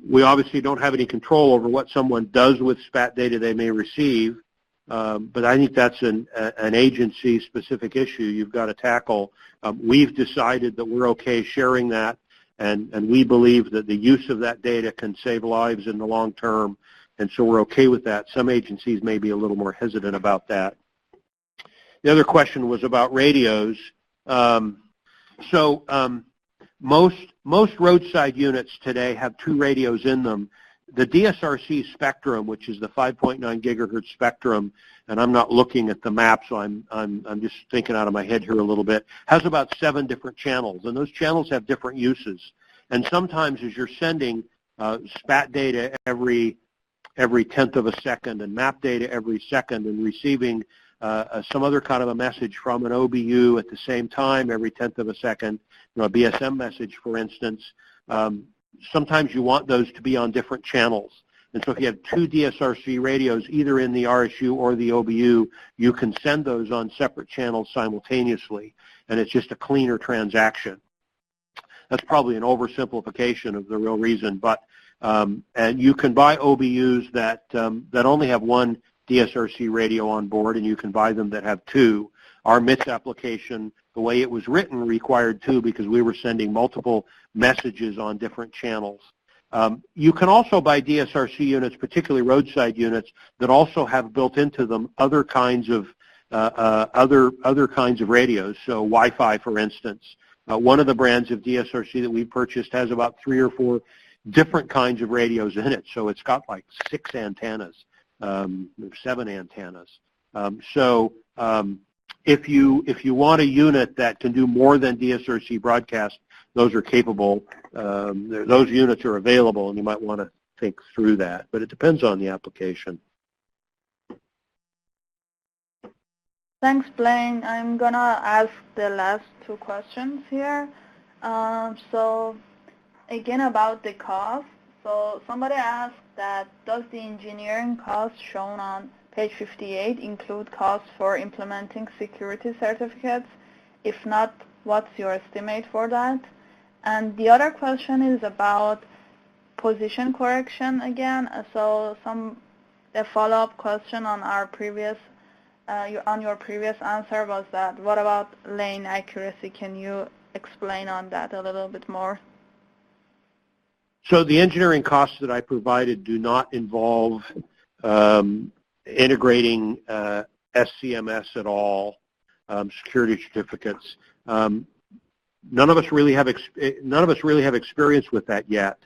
We obviously don't have any control over what someone does with SPaT data they may receive, but I think that's an agency-specific issue you've got to tackle. We've decided that we're okay sharing that, and we believe that the use of that data can save lives in the long term, and so we're okay with that. Some agencies may be a little more hesitant about that. The other question was about radios. Most roadside units today have 2 radios in them. The DSRC spectrum, which is the 5.9 gigahertz spectrum, and I'm not looking at the map, so I'm just thinking out of my head here a little bit, has about 7 different channels, and those channels have different uses. And sometimes as you're sending SPaT data every 10th of a second and map data every second and receiving some other kind of a message from an OBU at the same time every 10th of a second, a BSM message, for instance, sometimes you want those to be on different channels. And so if you have 2 DSRC radios, either in the RSU or the OBU, you can send those on separate channels simultaneously, and it's just a cleaner transaction. That's probably an oversimplification of the real reason, but and you can buy OBUs that only have 1 DSRC radio on board, and you can buy them that have 2. Our MITS application, the way it was written, required 2 because we were sending multiple messages on different channels. You can also buy DSRC units, particularly roadside units, that also have built into them other kinds of radios. So Wi-Fi, for instance, one of the brands of DSRC that we purchased has about 3 or 4 different kinds of radios in it. So it's got like 6 antennas. 7 antennas. If you want a unit that can do more than DSRC broadcast, those are capable. Those units are available, and you might want to think through that. But it depends on the application. Thanks, Blaine. I'm gonna ask the last 2 questions here. So again, about the cost. So somebody asked that, does the engineering cost shown on page 58 include costs for implementing security certificates? If not, what's your estimate for that? And the other question is about position correction again. So a follow-up question on our previous on your previous answer was that, what about lane accuracy? Can you explain on that a little bit more? So the engineering costs that I provided do not involve integrating SCMS at all, security certificates. None of us really have experience with that yet,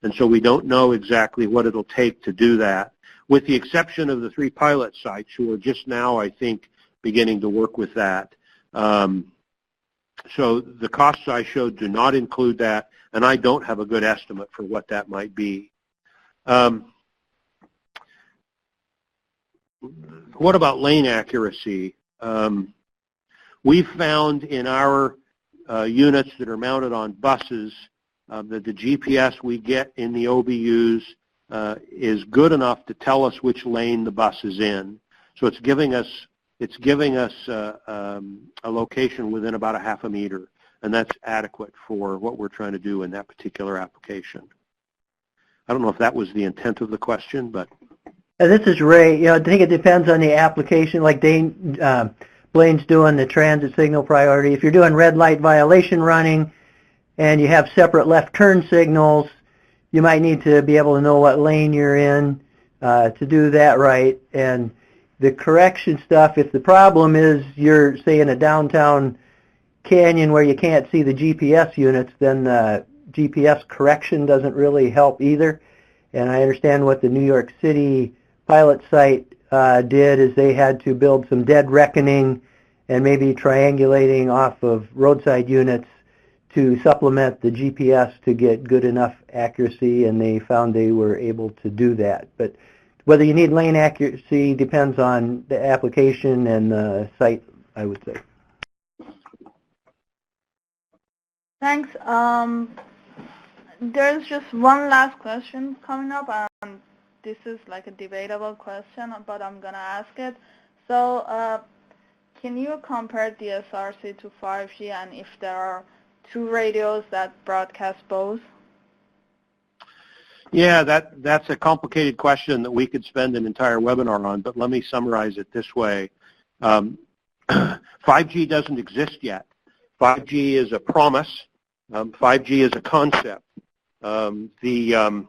and so we don't know exactly what it'll take to do that, with the exception of the 3 pilot sites who are just now, I think, beginning to work with that. So the costs I showed do not include that, and I don't have a good estimate for what that might be. What about lane accuracy? We've found in our units that are mounted on buses that the GPS we get in the OBUs is good enough to tell us which lane the bus is in. So it's giving us a location within about a half a meter, and that's adequate for what we're trying to do in that particular application. I don't know if that was the intent of the question, but. This is Ray. I think it depends on the application. Like Blaine's doing the transit signal priority. If you're doing red light violation running and you have separate left turn signals, you might need to be able to know what lane you're in to do that right. And the correction stuff, if the problem is you're, say, in a downtown canyon where you can't see the GPS units, then the GPS correction doesn't really help either. And I understand what the New York City pilot site did is they had to build some dead reckoning and maybe triangulating off of roadside units to supplement the GPS to get good enough accuracy, and they found they were able to do that. But whether you need lane accuracy depends on the application and the site, I would say. Thanks. There's just one last question coming up, and this is like a debatable question, but I'm going to ask it. So can you compare DSRC to 5G, and if there are two radios that broadcast both? Yeah, that's a complicated question that we could spend an entire webinar on, but let me summarize it this way. 5G doesn't exist yet. 5G is a promise. 5G is a concept. The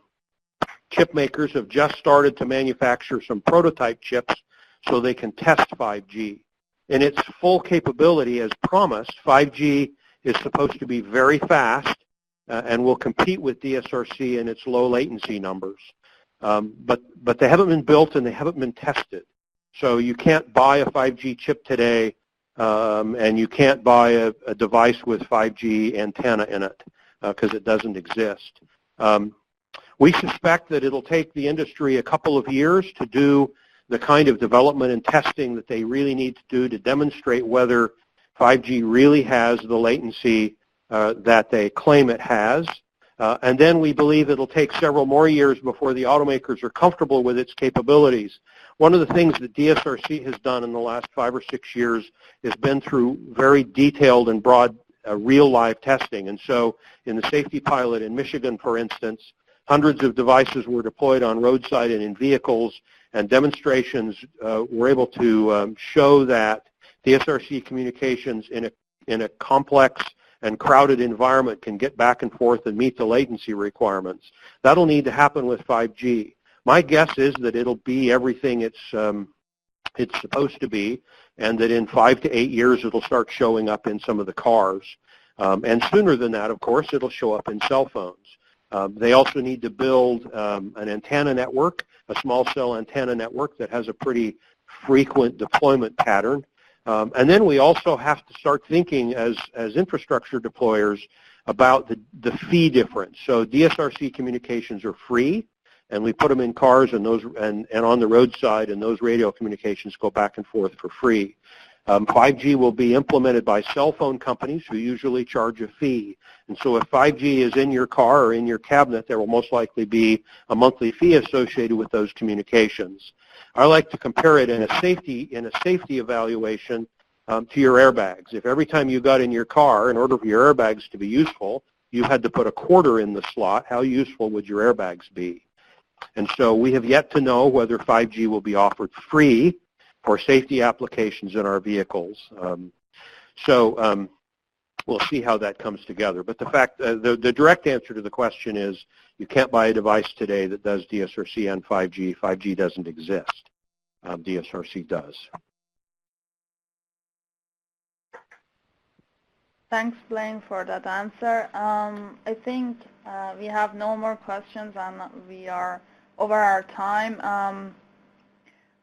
chip makers have just started to manufacture some prototype chips so they can test 5G. In its full capability as promised, 5G is supposed to be very fast and will compete with DSRC in its low latency numbers. But they haven't been built and they haven't been tested. So you can't buy a 5G chip today and you can't buy a device with 5G antenna in it because it doesn't exist. We suspect that it'll take the industry a couple of years to do the kind of development and testing that they really need to do to demonstrate whether 5G really has the latency that they claim it has. And then we believe it'll take several more years before the automakers are comfortable with its capabilities. One of the things that DSRC has done in the last 5 or 6 years has been through very detailed and broad real live testing. And so in the safety pilot in Michigan, for instance, hundreds of devices were deployed on roadside and in vehicles, and demonstrations were able to show that DSRC communications in a complex and crowded environment can get back and forth and meet the latency requirements. That'll need to happen with 5G. My guess is that it'll be everything it's supposed to be, and that in 5 to 8 years it'll start showing up in some of the cars. And sooner than that, of course, it'll show up in cell phones. They also need to build an antenna network, a small cell antenna network that has a pretty frequent deployment pattern. And then we also have to start thinking as infrastructure deployers about the fee difference. So DSRC communications are free, and we put them in cars and on the roadside, and those radio communications go back and forth for free. 5G will be implemented by cell phone companies who usually charge a fee. And so if 5G is in your car or in your cabinet, there will most likely be a monthly fee associated with those communications. I like to compare it in a safety evaluation to your airbags. If every time you got in your car, in order for your airbags to be useful, you had to put a quarter in the slot, how useful would your airbags be? And so we have yet to know whether 5G will be offered free for safety applications in our vehicles. We'll see how that comes together. But the direct answer to the question is you can't buy a device today that does DSRC and 5G. 5G doesn't exist. DSRC does. Thanks, Blaine, for that answer. I think we have no more questions, and we are over our time.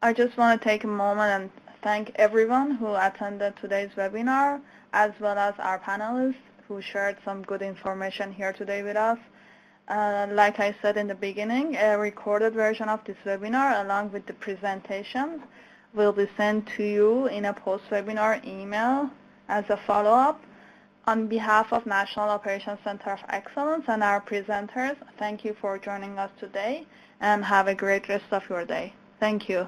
I just want to take a moment and thank everyone who attended today's webinar, as well as our panelists who shared some good information here today with us. Like I said in the beginning, a recorded version of this webinar along with the presentation will be sent to you in a post-webinar email as a follow-up. On behalf of National Operations Center of Excellence and our presenters, thank you for joining us today, and have a great rest of your day. Thank you.